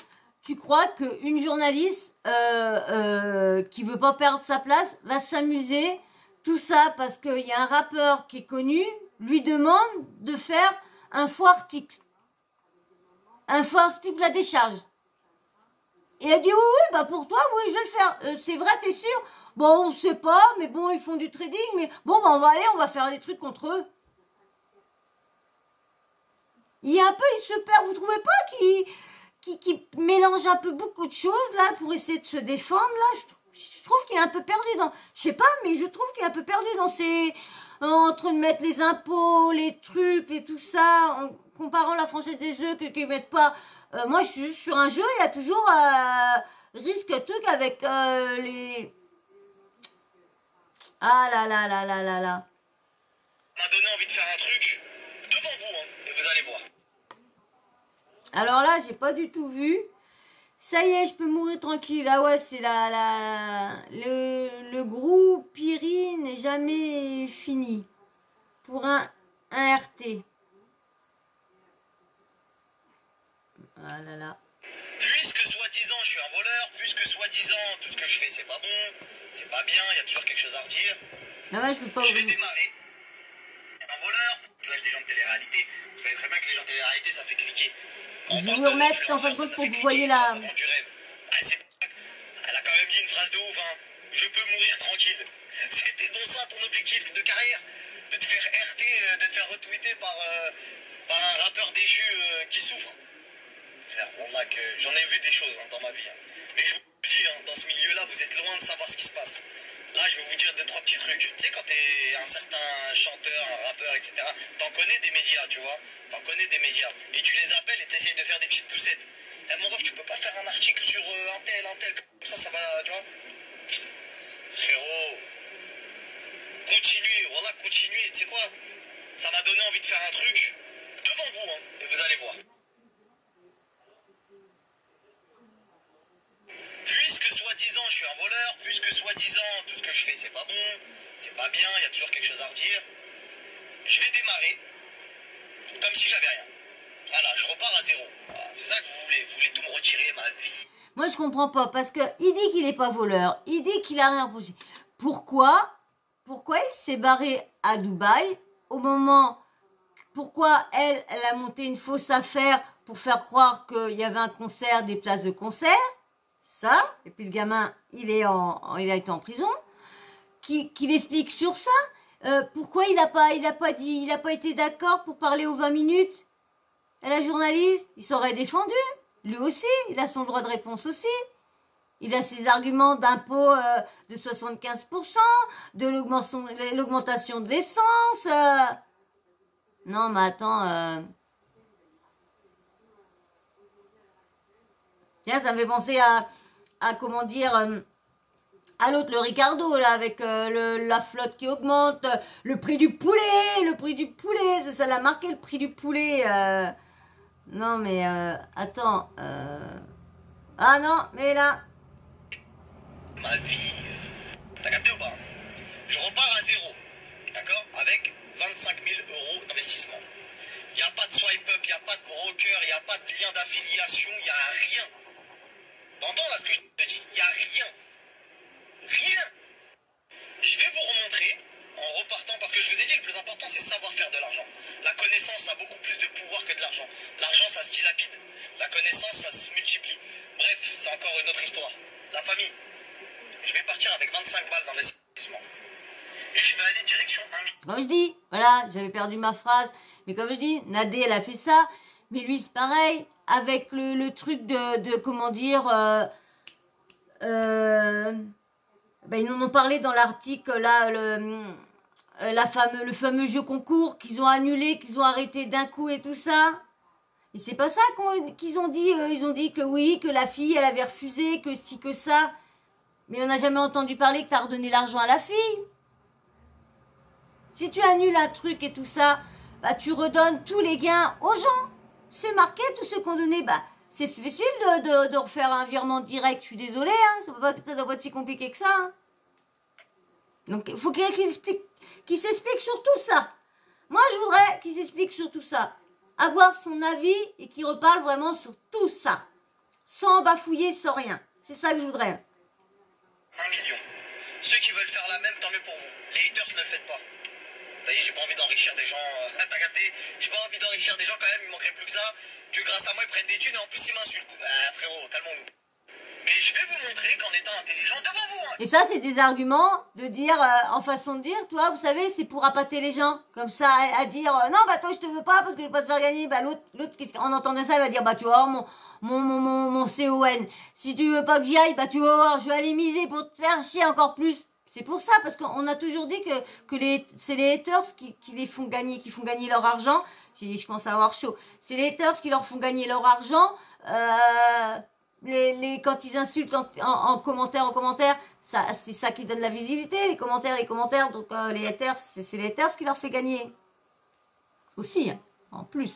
tu crois qu'une journaliste qui veut pas perdre sa place va s'amuser, tout ça parce qu'il y a un rappeur qui est connu, lui demande de faire un faux article. Un faux article à décharge. Et elle dit, oui, bah pour toi, oui, je vais le faire. C'est vrai, t'es sûr? Bon, on sait pas, mais bon, ils font du trading, mais bon, bah on va faire des trucs contre eux. Il y a un peu, il se perd, vous trouvez pas qui mélange un peu beaucoup de choses, là, pour essayer de se défendre, là? Je trouve qu'il est un peu perdu dans... Je sais pas, mais je trouve qu'il est un peu perdu dans ses... En train de mettre les impôts, les trucs, et tout ça, en comparant la Française des jeux qu'ils mettent pas... moi, je suis juste sur un jeu, il y a toujours risque truc avec les... Ah là là là là là là. Ça m'a donné envie de faire un truc devant vous, hein, et vous allez voir. Alors là, j'ai pas du tout vu. Ça y est, je peux mourir tranquille. Ah ouais, c'est le groupe Piri n'est jamais fini. Pour un RT. Ah là là. Puisque soi-disant je suis un voleur, puisque soi-disant tout ce que je fais c'est pas bon, c'est pas bien, il y a toujours quelque chose à redire. Ah ouais, je veux pas... Je vais démarrer. Un voleur, là des gens de télé-réalité. Vous savez très bien que les gens de télé-réalité ça fait cliquer. Je vais vous remettre en fin de compte pour que vous voyez la... Ça vend du rêve. Ah, elle a quand même dit une phrase de ouf, hein. Je peux mourir tranquille. C'était donc ça ton objectif de carrière? De te faire RT, de te faire retweeter par un rappeur déchu qui souffre? Frère, j'en ai vu des choses hein, dans ma vie. Hein. Mais je vous dis, hein, dans ce milieu-là, vous êtes loin de savoir ce qui se passe. Là, je vais vous dire 2-3 petits trucs. Tu sais, quand t'es un certain chanteur, un rappeur, etc., t'en connais des médias, tu vois. T'en connais des médias. Et tu les appelles et t'essayes de faire des petites poussettes. Eh, mon ref, tu peux pas faire un article sur un tel, comme ça va, tu vois. Frérot, continuez, voilà, continuez. Tu sais quoi? Ça m'a donné envie de faire un truc devant vous, hein, et vous allez voir. Puisque soi-disant je suis un voleur, puisque soi-disant tout ce que je fais c'est pas bon, c'est pas bien, il y a toujours quelque chose à redire, je vais démarrer comme si j'avais rien. Voilà, je repars à zéro. Voilà, c'est ça que vous voulez tout me retirer, ma vie. Moi je comprends pas, parce que il dit qu'il est pas voleur, il dit qu'il a rien reproché. Pourquoi il s'est barré à Dubaï au moment... Pourquoi elle a monté une fausse affaire pour faire croire qu'il y avait un concert, des places de concert? Ça, et puis le gamin, il a été en prison. qu'il explique sur ça. Pourquoi il a pas été d'accord pour parler aux 20 minutes? Et la journaliste, il s'aurait défendu. Lui aussi, il a son droit de réponse aussi. Il a ses arguments d'impôt de 75%, de l'augmentation de l'essence. Non, mais attends. Tiens, ça me fait penser à comment dire, à l'autre, le Ricardo, là, avec la flotte qui augmente, le prix du poulet, ça l'a marqué, le prix du poulet. Non, mais attends. Ah non, mais là. Ma vie, t'as capté ou pas? Je repars à zéro, d'accord? Avec 25 000 euros d'investissement. Il n'y a pas de swipe up, il n'y a pas de broker, il n'y a pas de lien d'affiliation, il n'y a rien. T'entends là ce que je te dis? Il n'y a rien. Rien. Je vais vous remontrer en repartant, parce que je vous ai dit, le plus important, c'est savoir faire de l'argent. La connaissance a beaucoup plus de pouvoir que de l'argent. L'argent, ça se dilapide. La connaissance, ça se multiplie. Bref, c'est encore une autre histoire. La famille. Je vais partir avec 25 balles d'investissement. Et je vais aller direction 1 million. Comme je dis, voilà, j'avais perdu ma phrase. Mais comme je dis, Nadé, elle a fait ça. Mais lui, c'est pareil. Avec le truc de comment dire... ils nous en ont parlé dans l'article, là, le fameux jeu concours qu'ils ont annulé, qu'ils ont arrêté d'un coup et tout ça. Et c'est pas ça qu'ils ont dit. Ils ont dit que oui, que la fille, elle avait refusé, que si, que ça. Mais on n'a jamais entendu parler que t'as redonné l'argent à la fille. Si tu annules un truc et tout ça, bah tu redonnes tous les gains aux gens. C'est marqué, tous ceux qu'on donné, bah c'est facile de refaire un virement direct. Je suis désolée, hein, ça doit pas être si compliqué que ça. Hein. Donc il faut quelqu'un qui s'explique sur tout ça. Moi je voudrais qu'il s'explique sur tout ça. Avoir son avis et qu'il reparle vraiment sur tout ça. Sans bafouiller, sans rien. C'est ça que je voudrais. 1 million. Ceux qui veulent faire la même, tant mieux pour vous. Les haters, ne le faites pas. Vous voyez, j'ai pas envie d'enrichir des gens. T'as capté? J'ai pas envie d'enrichir des gens quand même, il manquerait plus que ça. Que grâce à moi, ils prennent des thunes et en plus, ils m'insultent. Frérot, calmons-nous. Mais je vais vous montrer qu'en étant intelligent devant vous. Hein. Et ça, c'est des arguments de dire, en façon de dire, toi, vous savez, c'est pour appâter les gens. Comme ça, à dire, non, bah toi, je te veux pas parce que je vais pas te faire gagner. Bah l'autre, en entendant ça, il va dire, bah tu vois, mon CON. Si tu veux pas que j'y aille, bah tu vas voir, je vais aller miser pour te faire chier encore plus. C'est pour ça, parce qu'on a toujours dit que c'est les haters qui font gagner leur argent. Je commence à avoir chaud. C'est les haters qui leur font gagner leur argent. Quand ils insultent en commentaire, c'est ça qui donne la visibilité, les commentaires. Donc les haters, c'est les haters qui leur fait gagner. Aussi, hein, en plus.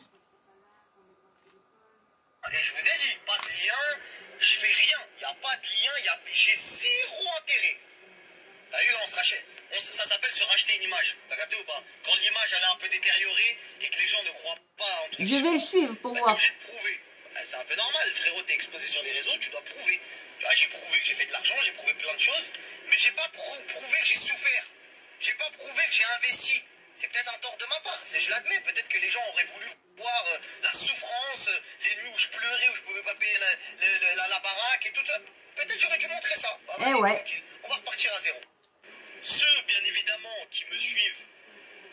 Et je vous ai dit, pas de lien, je fais rien. Il n'y a pas de lien, j'ai zéro intérêt. T'as vu, là, on se rachète. Ça s'appelle se racheter une image. T'as capté ou pas? Quand l'image, elle est un peu détériorée et que les gens ne croient pas en ton Je vais le suivre pour voir. T'es obligé de prouver. C'est un peu normal, frérot, t'es exposé sur les réseaux, tu dois prouver. Tu vois, j'ai prouvé que j'ai fait de l'argent, j'ai prouvé plein de choses, mais j'ai pas prouvé que j'ai souffert. J'ai pas prouvé que j'ai investi. C'est peut-être un tort de ma part, je l'admets. Peut-être que les gens auraient voulu voir la souffrance, les nuits où je pleurais, où je pouvais pas payer la baraque et tout ça. Peut-être j'aurais dû montrer ça. Ah, ouais, tranquille. On va repartir à zéro. Ceux, bien évidemment, qui me suivent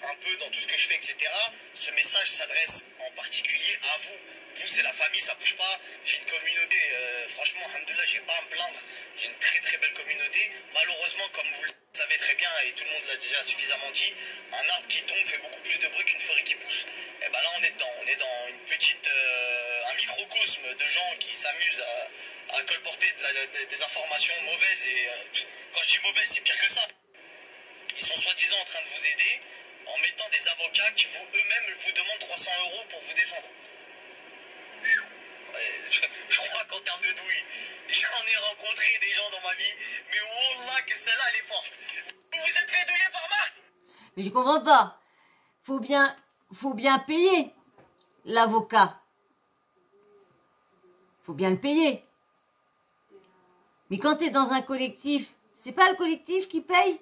un peu dans tout ce que je fais, etc., ce message s'adresse en particulier à vous. Vous, c'est la famille, ça bouge pas. J'ai une communauté, franchement, alhamdoulilah, j'ai pas à me plaindre. J'ai une très très belle communauté. Malheureusement, comme vous le savez très bien, et tout le monde l'a déjà suffisamment dit, un arbre qui tombe fait beaucoup plus de bruit qu'une forêt qui pousse. Et ben là, on est dedans. On est dans une petite, un microcosme de gens qui s'amusent à colporter des informations mauvaises. Et quand je dis mauvaises, c'est pire que ça. Ils sont soi-disant en train de vous aider en mettant des avocats qui eux-mêmes vous demandent 300 € pour vous défendre. Je crois qu'en termes de douille, j'en ai rencontré des gens dans ma vie, mais wallah que celle-là elle est forte. Vous vous êtes fait douiller par Marc? Mais je comprends pas. Faut bien payer l'avocat. Faut bien le payer. Mais quand t'es dans un collectif, c'est pas le collectif qui paye?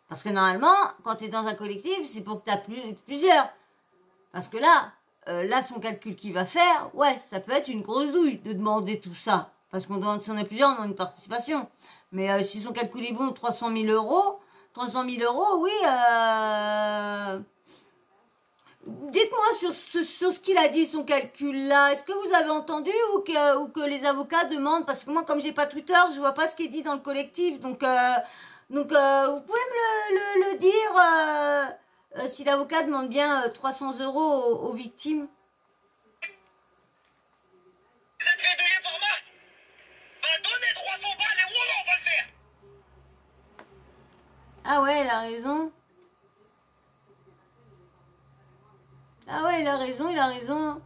Parce que normalement, quand tu es dans un collectif, c'est pour que tu as plusieurs. Parce que là, son calcul qu'il va faire, ouais, ça peut être une grosse douille de demander tout ça. Parce qu'on demande, si on est plusieurs, on a une participation. Mais si son calcul est bon, 300 000 euros, 300 000 euros, oui. Dites-moi sur ce qu'il a dit, son calcul là. Est-ce que vous avez entendu ou que les avocats demandent? Parce que moi, comme j'ai pas Twitter, je vois pas ce qui est dit dans le collectif. Donc, vous pouvez me le dire si l'avocat demande bien 300 euros aux victimes. Vous êtes fait douiller par Marc? Bah donnez 300 balles et voilà, on va le faire. Ah ouais, il a raison. Ah ouais, il a raison, il a raison.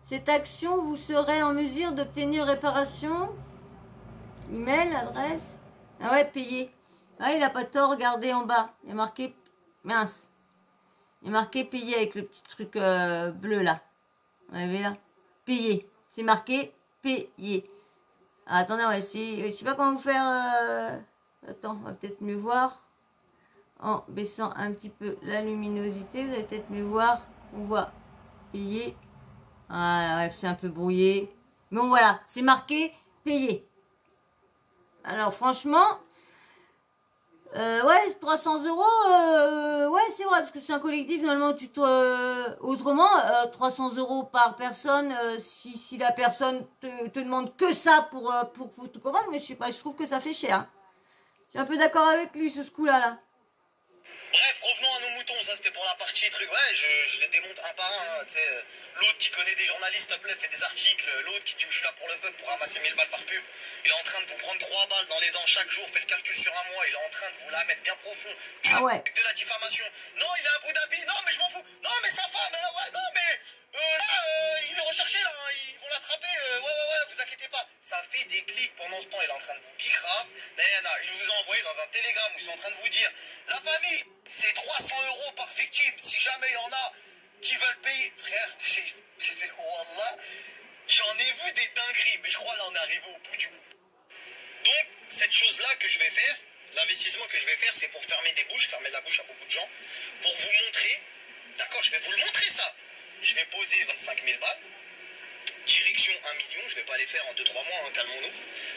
Cette action, vous serez en mesure d'obtenir réparation. Email, adresse. Ah ouais, payer. Ah, il a pas tort, regardez en bas. Il y a marqué... Mince. Il y a marqué payer avec le petit truc bleu là. Vous avez là? Payer. C'est marqué payer. Ah, attendez, on va essayer. Je sais pas comment vous faire... Attends, on va peut-être mieux voir. En baissant un petit peu la luminosité, vous allez peut-être mieux voir. On voit payer. Ah, bref, c'est un peu brouillé. Mais bon, voilà, c'est marqué payer. Alors, franchement, ouais, 300 euros, ouais, c'est vrai, parce que c'est un collectif, normalement, autrement, 300 euros par personne, si la personne te demande que ça pour te convaincre, mais je sais pas, je trouve que ça fait cher. Je suis un peu d'accord avec lui, ce coup-là, là. Bref, revenons à nos moutons, ça c'était pour la partie truc. Ouais, je les démonte un par un, hein, tu sais. L'autre qui connaît des journalistes, s'il te plaît, fait des articles. L'autre qui dit je suis là pour le peuple pour ramasser 1000 balles par pub. Il est en train de vous prendre 3 balles dans les dents chaque jour, fait le calcul sur un mois. Il est en train de vous la mettre bien profond. Ah ouais. De la diffamation. Non, il est à Abu Dhabi. Non, mais je m'en fous. Non, mais sa femme, ouais, non, mais là, il est recherché, là. Hein, ils vont l'attraper. Ouais, vous inquiétez pas. Ça fait des clics pendant ce temps. Il est en train de vous bicrave. Il vous a envoyé dans un télégramme où ils sont en train de vous dire la famille, c'est 300 euros par victime. Si jamais il y en a qui veulent payer. Frère, Wallah, j'en ai vu des dingueries, mais je crois là on est arrivé au bout du bout. Donc, cette chose-là que je vais faire, l'investissement que je vais faire, c'est pour fermer des bouches, fermer la bouche à beaucoup de gens, pour vous montrer, d'accord, je vais vous le montrer ça. Je vais poser 25 000 balles, direction 1 million, je vais pas les faire en 2-3 mois, hein, calmons-nous.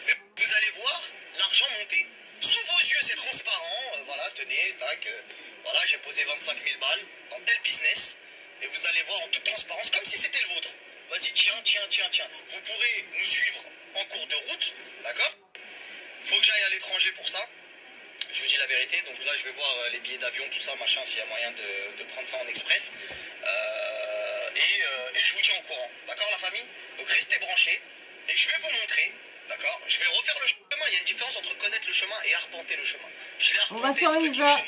Mais vous allez voir l'argent monter. Sous vos yeux, c'est transparent, voilà, tenez, tac, voilà, j'ai posé 25 000 balles dans tel business, et vous allez voir en toute transparence, comme si c'était le vôtre. Vas-y, tiens. Vous pourrez nous suivre en cours de route, d'accord? Faut que j'aille à l'étranger pour ça. Je vous dis la vérité, donc là je vais voir les billets d'avion, tout ça, machin, s'il y a moyen de prendre ça en express. Et je vous tiens au courant, d'accord la famille? Donc restez branchés, et je vais vous montrer, d'accord? Je vais refaire le chemin, il y a une différence entre connaître le chemin et arpenter le chemin. Je l'ai arpenté, On va faire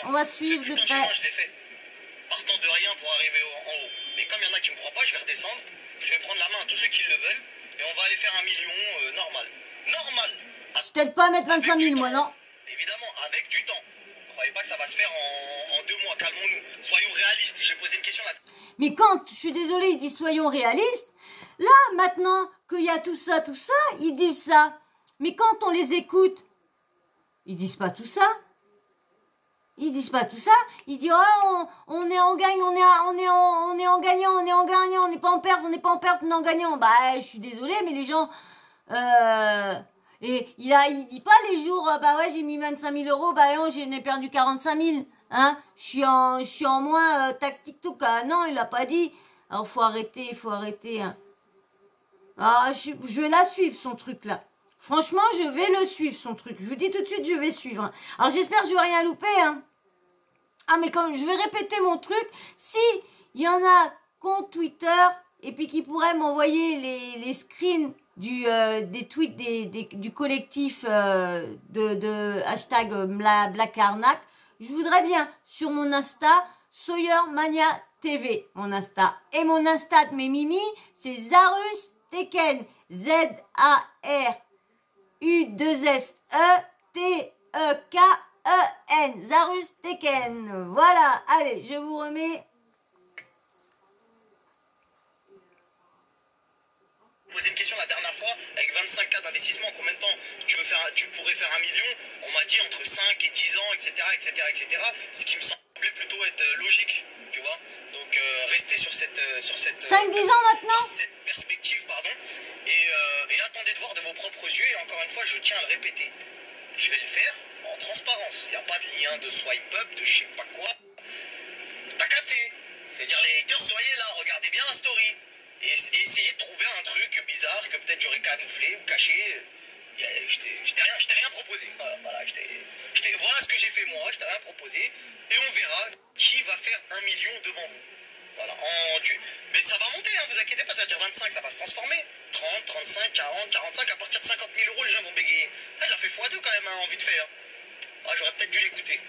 on va suivre ce de putain de près. chemin, je l'ai fait. Partant de rien pour arriver en haut. Mais comme il y en a qui me croient pas, je vais redescendre, je vais prendre la main à tous ceux qui le veulent, et on va aller faire 1 million normal. Normal. Je t'aide pas à mettre 25 000, moi, non? Évidemment, avec du temps. Ne croyez pas que ça va se faire en 2 mois, calmons-nous. Soyons réalistes, j'ai posé une question là. Mais quand, je suis désolée, ils disent soyons réalistes, là, maintenant qu'il y a tout ça, ils disent ça. Mais quand on les écoute, ils disent pas tout ça. Ils disent pas tout ça. Ils disent, oh, on est en gagne, on est en gagnant, on n'est pas en perte, on est en gagnant. Bah, je suis désolée, mais les gens, et il dit pas les jours, bah ouais, j'ai mis 25 000 euros, bah non, j'en ai perdu 45 000. Hein, je suis en moins tactique tout cas. Non, il l'a pas dit. Alors faut arrêter. Hein. Ah, je vais la suivre son truc là. Franchement, je vais le suivre son truc. Je vous dis tout de suite, je vais suivre. Hein. Alors j'espère que je vais rien louper. Hein. Ah mais quand je vais répéter mon truc, si il y en a compte Twitter et puis qui pourraient m'envoyer les screens des tweets du collectif de hashtag Black Arnaque. Je voudrais bien, sur mon Insta, Sawyer Mania TV, mon Insta. Et mon Insta de mes mimis, c'est Zarus Teken. Z-A-R-U-2-S-E-T-E-K-E-N. Zarus Teken. Voilà. Allez, je vous remets. Posé une question la dernière fois, avec 25 cas d'investissement, combien de temps tu pourrais faire 1 million? On m'a dit entre 5 et 10 ans, etc., ce qui me semblait plutôt être logique, tu vois. Donc restez sur cette 5-10 ans maintenant cette perspective, pardon, et attendez de voir de vos propres yeux, et encore une fois, je tiens à le répéter. je vais le faire en transparence. Il n'y a pas de lien de swipe up, de je sais pas quoi. T'as capté? C'est-à-dire les haters, soyez là, regardez bien la story. Et essayez de trouver un truc bizarre que peut-être j'aurais camouflé ou caché. Je t'ai rien proposé. Voilà, voilà ce que j'ai fait moi, je t'ai rien proposé. Et on verra qui va faire 1 million devant vous. Voilà. Mais ça va monter, hein, vous inquiétez pas, ça va dire 25, ça va se transformer. 30, 35, 40, 45, à partir de 50 000 euros, les gens vont bégayer. Ah, il a fait x2 quand même, hein, envie de faire. Ah, j'aurais peut-être dû l'écouter.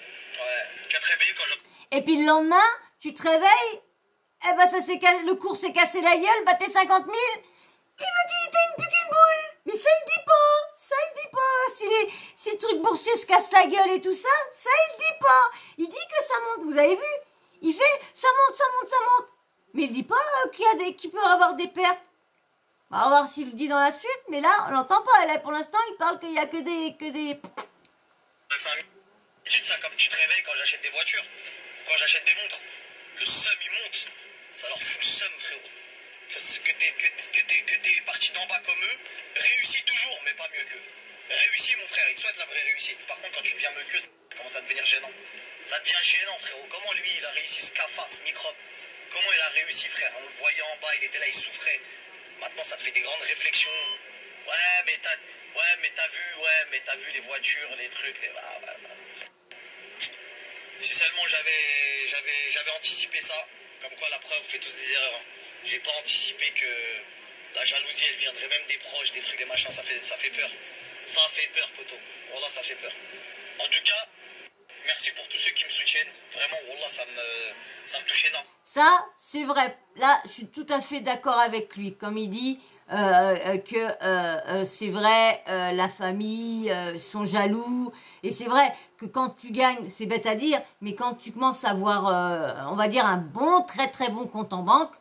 Ouais, 4 quand je... Et puis le lendemain, tu te réveilles, eh ben le cours s'est cassé la gueule, bah t'es 50 000. Il me dit, t'as une plus qu'une boule. Mais ça, il dit pas. Ça, il dit pas. Si le truc boursier se casse la gueule et tout ça, ça, il dit pas. Il dit que ça monte. Vous avez vu? Il fait, ça monte, ça monte, ça monte. Mais il dit pas qu'il peut avoir des pertes. On va voir s'il le dit dans la suite. Mais là, on l'entend pas. Et là, pour l'instant, il parle qu'il y a que des... Enfin, ça, comme tu te réveilles quand j'achète des voitures, quand j'achète des montres, le seum, il monte. Ça leur fout le seum, frérot. Que t'es parti d'en bas comme eux, réussis toujours, mais pas mieux qu'eux. Réussis, mon frère, il te souhaite la vraie réussite. Par contre, quand tu deviens mieux qu'eux, ça commence à devenir gênant. Ça devient gênant, frérot. Comment lui, il a réussi ce cafard, ce microbe? Comment il a réussi, frère? On le voyait en bas, il était là, il souffrait. Maintenant, ça te fait des grandes réflexions. Ouais, mais t'as vu les voitures, les trucs, les... Si seulement j'avais anticipé ça. Comme quoi, la preuve, on fait tous des erreurs. Hein. J'ai pas anticipé que la jalousie, elle viendrait même des proches, des trucs, des machins. Ça fait peur. Ça fait peur, poto. Wallah, ça fait peur. En tout cas, merci pour tous ceux qui me soutiennent. Vraiment, Wallah, ça me touche énormément. Ça, c'est vrai. Là, je suis tout à fait d'accord avec lui. Comme il dit que c'est vrai, la famille sont jaloux. Et c'est vrai que quand tu gagnes, c'est bête à dire, mais quand tu commences à avoir, on va dire, un bon, très très bon compte en banque,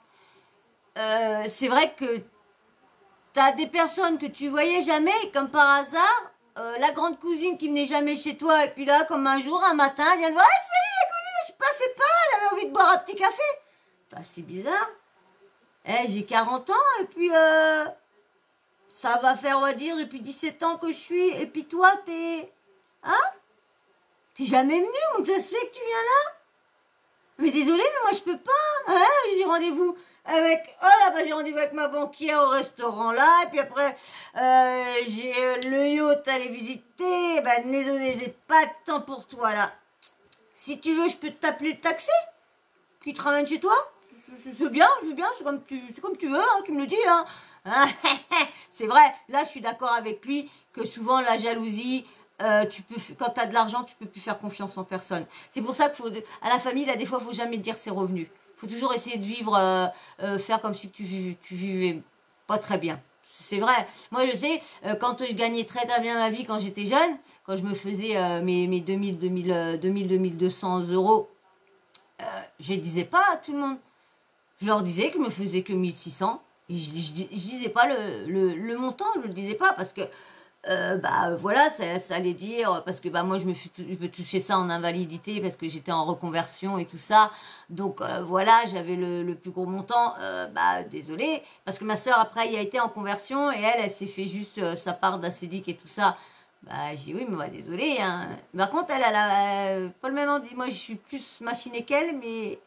c'est vrai que t'as des personnes que tu voyais jamais, comme par hasard, la grande cousine qui venait jamais chez toi, et puis là, comme un jour, un matin, elle vient de voir, ah, salut la cousine, je passais pas, elle avait envie de boire un petit café. Bah, c'est bizarre. J'ai 40 ans, et puis ça va faire, on va dire, depuis 17 ans que je suis, et puis toi, t'es... Hein? T'es jamais venu, donc ça se fait que tu viens là? Mais désolé, mais moi je peux pas. Hein, j'ai rendez-vous avec... Oh là, bah j'ai rendez-vous avec ma banquière au restaurant là. Et puis après, j'ai le yacht à aller visiter. Bah désolé, j'ai pas de temps pour toi là. Si tu veux, je peux t'appeler le taxi qui te ramène chez toi. Je veux bien, c'est comme tu veux, hein, tu me le dis. Hein. C'est vrai, là je suis d'accord avec lui que souvent la jalousie... quand tu as de l'argent, tu peux plus faire confiance en personne. C'est pour ça que à la famille, là, des fois, faut jamais dire ses revenus. Faut toujours essayer de vivre, faire comme si tu vivais pas très bien. C'est vrai. Moi, je sais, quand je gagnais très très bien ma vie quand j'étais jeune, quand je me faisais mes 2200 euros, je disais pas à tout le monde. Je leur disais que je me faisais que 1600. Et je disais pas le montant, je le disais pas parce que bah voilà, ça allait dire parce que bah moi je me touchais ça en invalidité parce que j'étais en reconversion et tout ça. Donc voilà, j'avais le plus gros montant. Bah désolé, parce que ma soeur après il a été en conversion et elle s'est fait juste sa part d'acédique et tout ça. Bah j'ai dit oui mais bah, désolé. Hein. Par contre elle a pas le même envie. Moi je suis plus machinée qu'elle, mais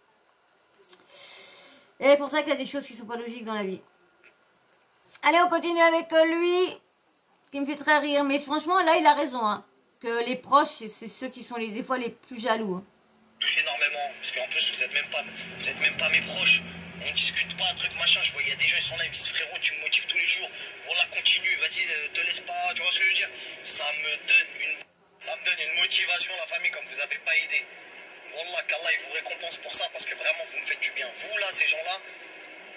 et c'est pour ça qu'il y a des choses qui sont pas logiques dans la vie. Allez, on continue avec lui. Ce qui me fait très rire. Mais franchement, là, il a raison. Hein, que les proches, c'est ceux qui sont des fois les plus jaloux. Hein. Touche énormément. Parce qu'en plus, vous êtes même pas mes proches. On discute pas, un truc machin. Je vois, il y a des gens, ils sont là, ils me disent frérot, tu me motives tous les jours. Voilà, continue, vas-y, te laisse pas. Tu vois ce que je veux dire? Ça me donne une motivation, la famille, comme vous avez pas aidé. Wallah, qu'Allah, il vous récompense pour ça. Parce que vraiment, vous me faites du bien. Vous, là, ces gens-là,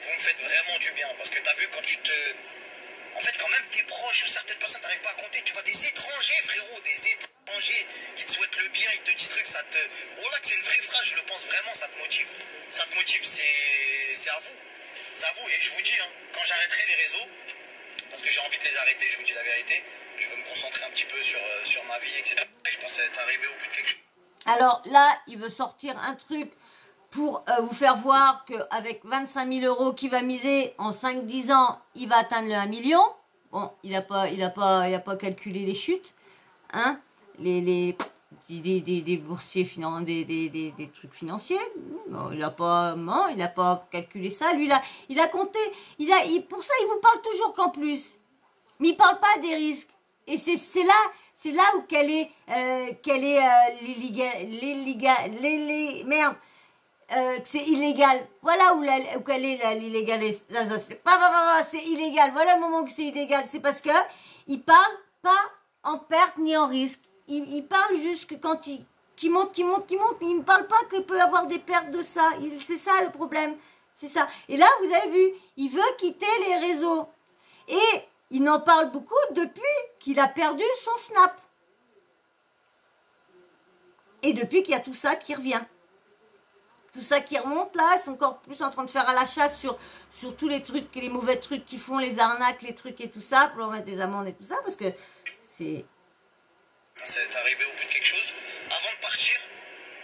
vous me faites vraiment du bien. Parce que t'as vu, quand tu te... En fait, quand même tes proches, certaines personnes t'arrivent pas à compter, tu vois des étrangers, frérot, des étrangers, ils te souhaitent le bien, ils te disent trucs, ça te... Voilà que c'est une vraie phrase, je le pense vraiment, ça te motive. Ça te motive, c'est à vous. C'est à vous, et je vous dis, hein, quand j'arrêterai les réseaux, parce que j'ai envie de les arrêter, je vous dis la vérité, je veux me concentrer un petit peu sur ma vie, etc. Et je pense être arrivé au bout de quelque chose. Alors là, il veut sortir un truc pour vous faire voir qu'avec 25 000 euros qu'il va miser en 5-10 ans, il va atteindre le 1 million. Bon, il a pas calculé les chutes. Hein. des boursiers des trucs financiers. Non, il n'a pas, non, il a pas calculé ça. Lui, il a compté. Pour ça, il vous parle toujours qu'en plus. Mais il parle pas des risques. Et c'est là où qu'elle est merde. Que c'est illégal. Voilà où qu'elle est l'illégalité. C'est illégal. Voilà le moment où c'est illégal. C'est parce que il parle pas en perte ni en risque. Il parle juste que quand il monte, il ne me parle pas qu'il peut avoir des pertes de ça. C'est ça le problème. C'est ça. Et là, vous avez vu, il veut quitter les réseaux. Et il en parle beaucoup depuis qu'il a perdu son Snap. Et depuis qu'il y a tout ça qui revient. Tout ça qui remonte là, ils sont encore plus en train de faire à la chasse sur tous les trucs, les mauvais trucs qu'ils font, les arnaques, les trucs et tout ça, pour leur mettre des amendes et tout ça, parce que c'est... C'est arrivé au bout de quelque chose. Avant de partir,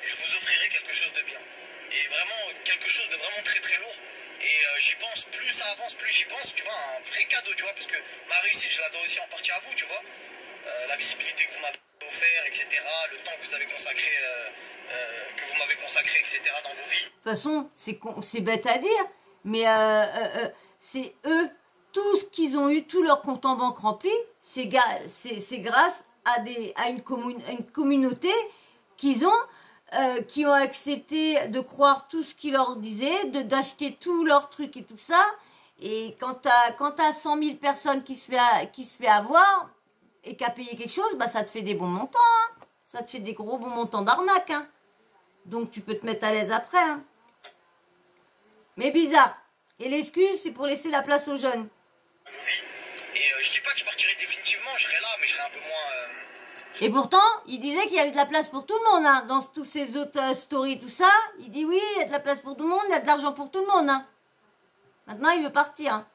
je vous offrirai quelque chose de bien. Et vraiment, quelque chose de vraiment très très lourd. Et j'y pense, plus ça avance, plus j'y pense, tu vois, un vrai cadeau, tu vois, parce que ma réussite, je la dois aussi en partie à vous, tu vois. La visibilité que vous m'avez offert, etc., le temps que vous avez consacré, etc., dans vos vies. De toute façon, c'est bête à dire, mais c'est eux, tout ce qu'ils ont eu, tout leur compte en banque rempli, c'est grâce à une communauté qu'ils ont, qui ont accepté de croire tout ce qu'ils leur disaient, d'acheter tous leurs trucs et tout ça. Et quand t'as 100 000 personnes qui se fait avoir et qui a payé quelque chose, bah ça te fait des bons montants, hein. Ça te fait des gros bons montants d'arnaque, hein. Donc tu peux te mettre à l'aise après, hein. Mais bizarre. Et l'excuse, c'est pour laisser la place aux jeunes. Et je dis pas que je partirai définitivement, je serai là, mais je serai un peu moins... Et pourtant, il disait qu'il y avait de la place pour tout le monde, hein. Dans tous ces autres stories, tout ça. Il dit oui, il y a de la place pour tout le monde, il y a de l'argent pour tout le monde, hein. Maintenant, il veut partir, hein.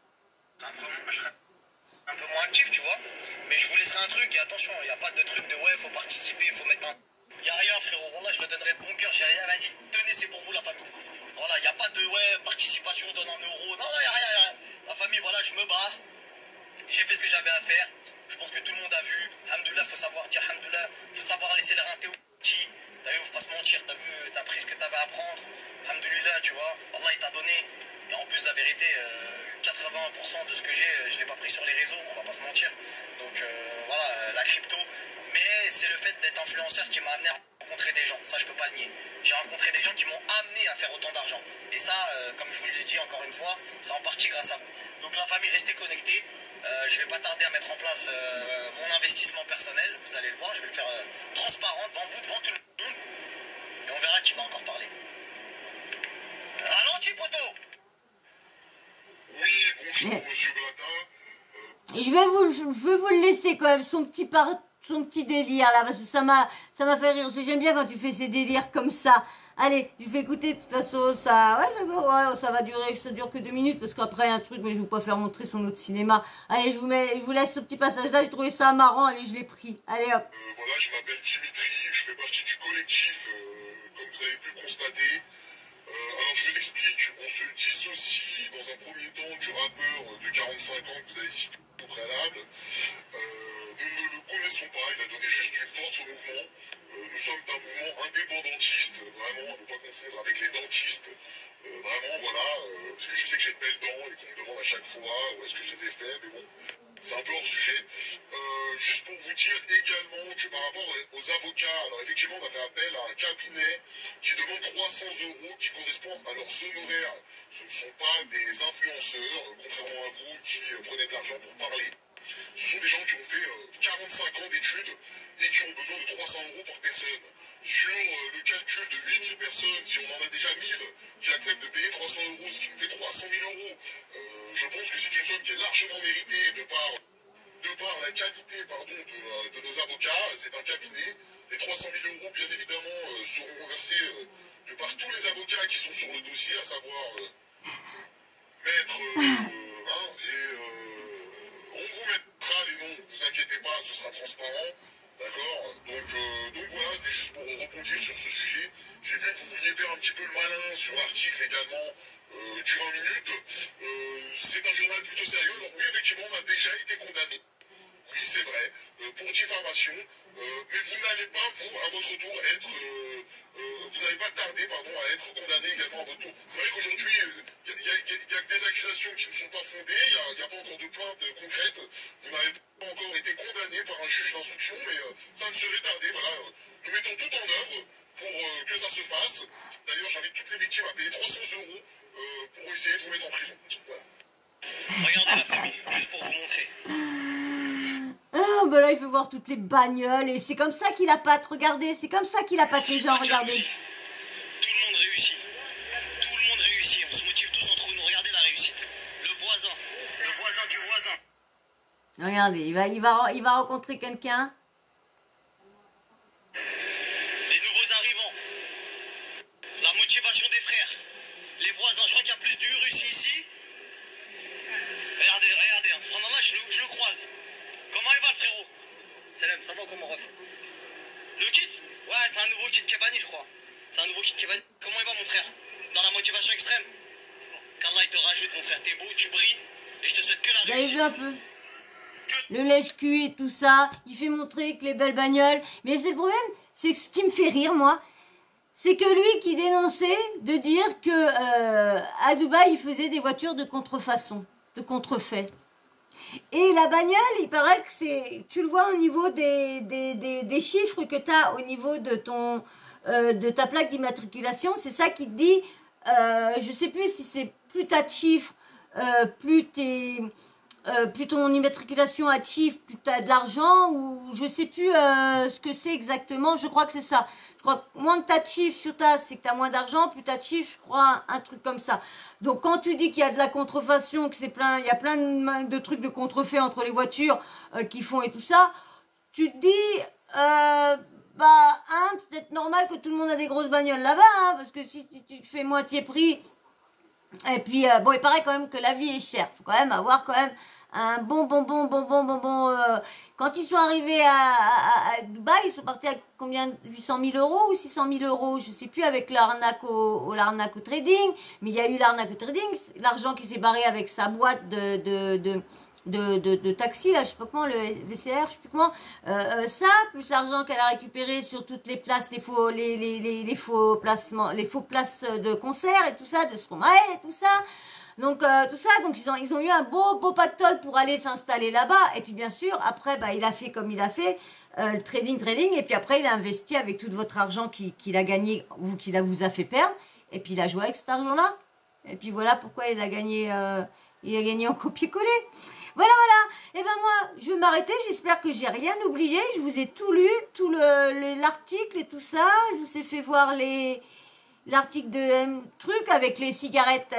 Je serai un peu moins actif, tu vois. Mais je vous laisserai un truc, et attention, il n'y a pas de truc de ouais, faut participer, faut mettre un... Il n'y a rien, frérot. Voilà, je le donnerai de bon cœur, j'ai rien, vas-y, tenez, c'est pour vous, la famille. Voilà, il n'y a pas de ouais, participation, donne un euro. Non, il n'y a rien. La famille, voilà, je me barre. J'ai fait ce que j'avais à faire. Je pense que tout le monde a vu. Alhamdoulilah, faut savoir dire Alhamdoulilah. Faut savoir laisser les rintés aux petits. T'as vu, faut pas se mentir. T'as vu, t'as pris ce que t'avais à prendre. Alhamdoulilah, tu vois. Allah, il t'a donné. Et en plus, la vérité, 80% de ce que j'ai, je l'ai pas pris sur les réseaux. On va pas se mentir. Donc, voilà, la crypto. Mais c'est le fait d'être influenceur qui m'a amené à rencontrer des gens. Ça, je peux pas le nier. J'ai rencontré des gens qui m'ont amené à faire autant d'argent. Et ça, comme je vous l'ai dit encore une fois, c'est en partie grâce à vous. Donc, la famille, restez connectés. Je vais pas tarder à mettre en place mon investissement personnel. Vous allez le voir, je vais le faire transparent devant vous, devant tout le monde. Et on verra qui va encore parler. Ralenti, poteau. Oui, bonjour, monsieur Gratin. Et je vais vous le laisser quand même, son petit délire là, parce que ça m'a fait rire. Parce que j'aime bien quand tu fais ces délires comme ça. Allez, je vais écouter, de toute façon, ça va durer, ça dure que 2 minutes, parce qu'après, un truc, mais je vais vous pas faire montrer son autre cinéma. Allez, je vous laisse ce petit passage-là, j'ai trouvé ça marrant, allez, je l'ai pris. Allez, hop. Voilà, je m'appelle Dimitri, je fais partie du collectif, comme vous avez pu le constater. Alors, je vous explique, on se dissocie dans un premier temps du rappeur de 45 ans que vous avez cité au préalable. Nous ne le connaissons pas, il a donné juste une force au mouvement. Nous sommes un mouvement indépendantiste, vraiment, à ne pas confondre avec les dentistes. Vraiment, voilà, parce que je sais que j'ai de belles dents et qu'on me demande à chaque fois où est-ce que je les ai fait, mais bon, c'est un peu hors sujet. Juste pour vous dire également que par rapport aux avocats, alors effectivement, on va faire appel à un cabinet qui demande 300 € qui correspondent à leurs honoraires. Ce ne sont pas des influenceurs, contrairement à vous, qui prenez de l'argent pour parler. Ce sont des gens qui ont fait 45 ans d'études et qui ont besoin de 300 € par personne. Sur le calcul de 8000 personnes, si on en a déjà 1000 qui acceptent de payer 300 €, ce qui nous fait 300 000 €, je pense que c'est une somme qui est largement méritée de par la qualité de nos avocats. C'est un cabinet. Les 300 000 € bien évidemment, seront reversés de par tous les avocats qui sont sur le dossier, à savoir maître, on vous mettra les noms, ne vous inquiétez pas, ce sera transparent, d'accord. Donc voilà, c'était juste pour rebondir sur ce sujet. J'ai vu que vous vouliez faire un petit peu le malin sur l'article également du 20 minutes. C'est un journal plutôt sérieux, donc oui, effectivement, on a déjà été condamné. oui, c'est vrai, pour diffamation, mais vous n'allez pas, vous, à votre tour, être, vous n'allez pas tarder, pardon, à être condamné également à votre tour. C'est vrai qu'aujourd'hui, il y a que des accusations qui ne sont pas fondées, il n'y a pas encore de plainte concrète, vous n'avez pas encore été condamné par un juge d'instruction, mais ça ne serait tardé, voilà. Nous mettons tout en œuvre pour que ça se fasse. D'ailleurs, j'invite toutes les victimes à payer 300 € pour essayer de vous mettre en prison. Voilà. Regardez la famille, juste pour vous montrer. Ah, bah là, il faut voir toutes les bagnoles. Et c'est comme ça qu'il a pas, regardez, c'est comme ça qu'il a pas les gens, regardez. Tout le monde réussit. Tout le monde réussit. On se motive tous entre nous. Regardez la réussite. Le voisin du voisin. Regardez, il va rencontrer quelqu'un. Les nouveaux arrivants. La motivation des frères. Les voisins. Je crois qu'il y a plus de Russes ici. Regardez, hein, cependant là, je le croise. Comment il va le frérot? Salam, ça va comment ref? Le kit? Ouais, c'est un nouveau kit Kebani, je crois. C'est un nouveau kit Kebani. Comment il va mon frère? Dans la motivation extrême? Qu'Allah il te rajoute mon frère, t'es beau, tu brilles. Et je te souhaite que la Vous avez réussite. vu un peu le lèche-cul et tout ça, il fait montrer que les belles bagnoles. Mais c'est le problème, c'est ce qui me fait rire, moi. C'est que lui qui dénonçait de dire que à Dubaï, il faisait des voitures de contrefaçon, de contrefait. Et la bagnole, il paraît que c'est, tu le vois au niveau des chiffres que tu as au niveau de ton de ta plaque d'immatriculation, c'est ça qui te dit, je sais plus si c'est plus t'as de chiffres, plus ton immatriculation a de chiffres, plus tu as de l'argent, ou je sais plus ce que c'est exactement, je crois que c'est ça. Je crois que moins que tu as de chiffres sur ta, c'est que tu as moins d'argent, plus tu as de chiffres, je crois, un truc comme ça. Donc quand tu dis qu'il y a de la contrefaçon, que c'est plein, il y a plein de trucs de contrefait entre les voitures qui font et tout ça, tu te dis, peut-être normal que tout le monde a des grosses bagnoles là-bas, hein, parce que si tu te fais moitié prix, et puis bon, il paraît quand même que la vie est chère, faut quand même avoir quand même un bon. Quand ils sont arrivés à Dubaï, ils sont partis à combien? 800 000 € ou 600 000 €, je sais plus, avec l'arnaque au trading. Mais il y a eu l'arnaque au trading, l'argent qui s'est barré avec sa boîte de taxi, là, je sais pas comment, le VCR, je sais plus comment, ça, plus l'argent qu'elle a récupéré sur toutes les places, les faux placements, les faux places de concert et tout ça, de Stromae et tout ça. Donc tout ça, donc ils ont eu un beau pactole pour aller s'installer là-bas. Et puis bien sûr, après, il a fait comme il a fait, le trading, et puis après il a investi avec tout votre argent qu'il a gagné ou qu'il vous a fait perdre. Et puis il a joué avec cet argent-là. Et puis voilà pourquoi il a gagné en copier-coller. Voilà. Et ben moi, je vais m'arrêter. J'espère que j'ai rien oublié. Je vous ai tout lu, tout l'article et tout ça. Je vous ai fait voir l'article de truc avec les cigarettes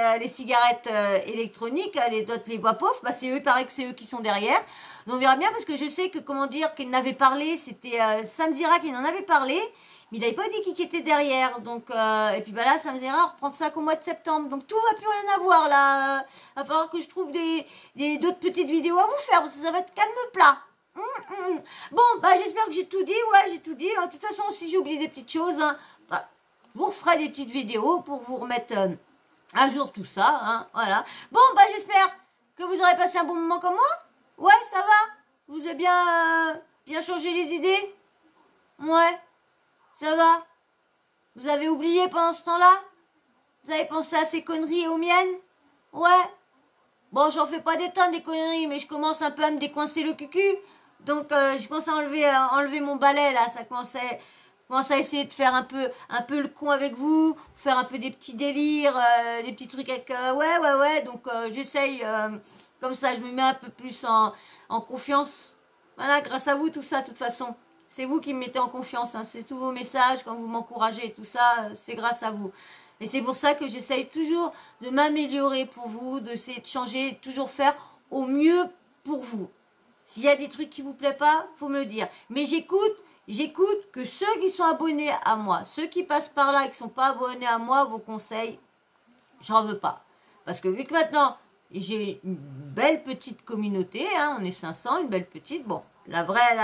électroniques, les voix pauvres. C'est eux, il paraît que c'est eux qui sont derrière. Donc on verra bien parce que je sais que qu'il n'avait parlé, c'était Sam Zira qui en avait parlé. Mais il n'avait pas dit qui était derrière. Donc, et puis là, ça me dira, on reprend ça qu'au mois de septembre. Donc tout va plus rien à voir là. Il va falloir que je trouve d'autres petites vidéos à vous faire parce que ça va être calme plat. Bon, j'espère que j'ai tout dit. Ouais, j'ai tout dit. De toute façon, si j'ai oublié des petites choses, hein, je vous referai des petites vidéos pour vous remettre à jour tout ça. Hein, voilà. Bon, j'espère que vous aurez passé un bon moment comme moi. Ouais, ça va. Vous avez bien changé les idées. Ouais. Ça va? Vous avez oublié pendant ce temps-là? Vous avez pensé à ces conneries et aux miennes? Ouais. Bon, j'en fais pas des tonnes des conneries, mais je commence un peu à me décoincer le cucu. Donc, je pense à enlever mon balai, là. Ça commence à essayer de faire un peu le con avec vous, faire un peu des petits délires, des petits trucs avec... ouais. Donc, j'essaye, comme ça, je me mets un peu plus en confiance. Voilà, grâce à vous, tout ça, de toute façon. C'est vous qui me mettez en confiance, hein. C'est tous vos messages, quand vous m'encouragez et tout ça, c'est grâce à vous. Et c'est pour ça que j'essaye toujours de m'améliorer pour vous, d'essayer de changer, de toujours faire au mieux pour vous. S'il y a des trucs qui vous plaisent pas, faut me le dire. Mais j'écoute que ceux qui sont abonnés à moi, ceux qui passent par là et qui sont pas abonnés à moi, vos conseils, j'en veux pas. Parce que vu que maintenant, j'ai une belle petite communauté, hein, on est 500, une belle petite, bon. La vraie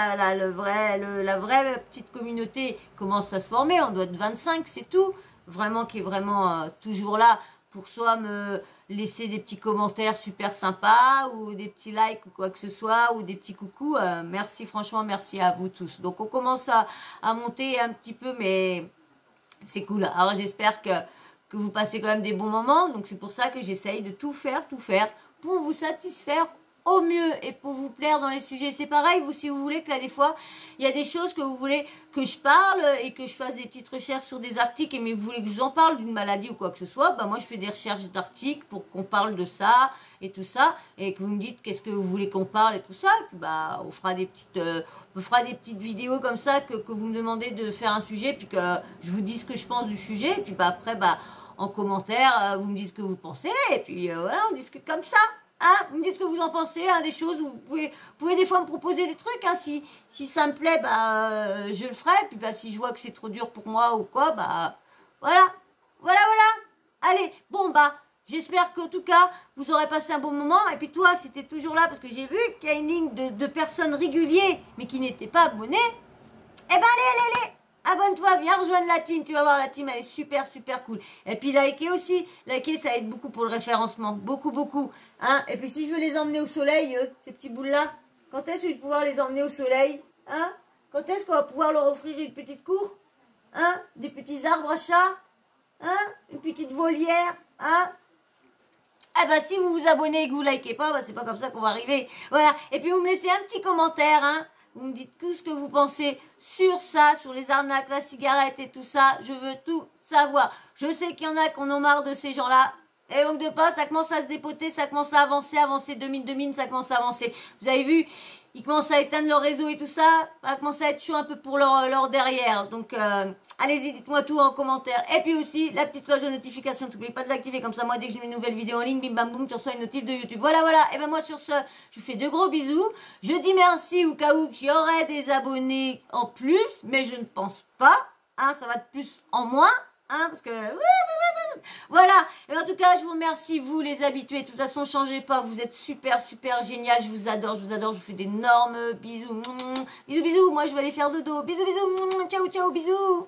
petite communauté commence à se former. On doit être 25, c'est tout. Vraiment, qui est vraiment toujours là pour soit me laisser des petits commentaires super sympas ou des petits likes ou quoi que ce soit ou des petits coucous. Merci, franchement, merci à vous tous. Donc on commence à monter un petit peu, mais c'est cool. Alors j'espère que vous passez quand même des bons moments. Donc c'est pour ça que j'essaye de tout faire pour vous satisfaire au mieux et pour vous plaire dans les sujets. C'est pareil, vous, si vous voulez que là, des fois, il y a des choses que vous voulez que je parle et que je fasse des petites recherches sur des articles, mais vous voulez que je vous en parle d'une maladie ou quoi que ce soit, bah moi, je fais des recherches d'articles pour qu'on parle de ça et tout ça, et que vous me dites qu'est-ce que vous voulez qu'on parle et tout ça, et puis, bah, on fera des petites vidéos comme ça que vous me demandez de faire un sujet, puis que je vous dis ce que je pense du sujet, et puis bah, après, bah, en commentaire, vous me dites ce que vous pensez, et puis voilà, on discute comme ça. Hein, vous me dites ce que vous en pensez, hein, des choses, vous pouvez des fois me proposer des trucs, hein, si ça me plaît, bah, je le ferai, puis bah, si je vois que c'est trop dur pour moi ou quoi, bah, voilà, allez, bon, bah, j'espère qu'en tout cas, vous aurez passé un bon moment, et puis toi, si t'es toujours là, parce que j'ai vu qu'il y a une ligne de personnes réguliers, mais qui n'étaient pas abonnées, eh ben, allez, abonne-toi, viens rejoindre la team, tu vas voir, la team, elle est super, super cool. Et puis, likez aussi. Likez, ça aide beaucoup pour le référencement. Beaucoup. Hein. Et puis, si je veux les emmener au soleil, ces petits boules-là, quand est-ce que je vais pouvoir les emmener au soleil? Hein? Quand est-ce qu'on va pouvoir leur offrir une petite cour? Hein? Des petits arbres à chat? Hein? Une petite volière? Hein? Eh ben, si vous vous abonnez et que vous likez pas, bah, c'est pas comme ça qu'on va arriver. Voilà. Et puis, vous me laissez un petit commentaire, hein? Vous me dites tout ce que vous pensez sur ça, sur les arnaques, la cigarette et tout ça. Je veux tout savoir. Je sais qu'il y en a qui en ont marre de ces gens-là. Et donc de pas, ça commence à se dépoter, ça commence à avancer 2000, ça commence à avancer. Vous avez vu, ils commencent à éteindre leur réseau et tout ça. Ça va commencer à être chaud un peu pour leur derrière. Donc allez-y, dites-moi tout en commentaire. Et puis aussi, la petite cloche de notification, n'oubliez pas de l'activer. Comme ça, moi, dès que je mets une nouvelle vidéo en ligne, bim bam boum, tu reçois une notif de YouTube. Voilà. Et ben moi, sur ce, je vous fais de gros bisous. Je dis merci au cas où qu'il y aurait des abonnés en plus. Mais je ne pense pas. Hein, ça va de plus en moins. Hein, parce que... Voilà, et en tout cas, je vous remercie, vous les habitués. De toute façon, changez pas, vous êtes super, super génial. Je vous adore, je vous fais d'énormes bisous. Bisous, moi je vais aller faire dodo. Bisous, ciao, bisous.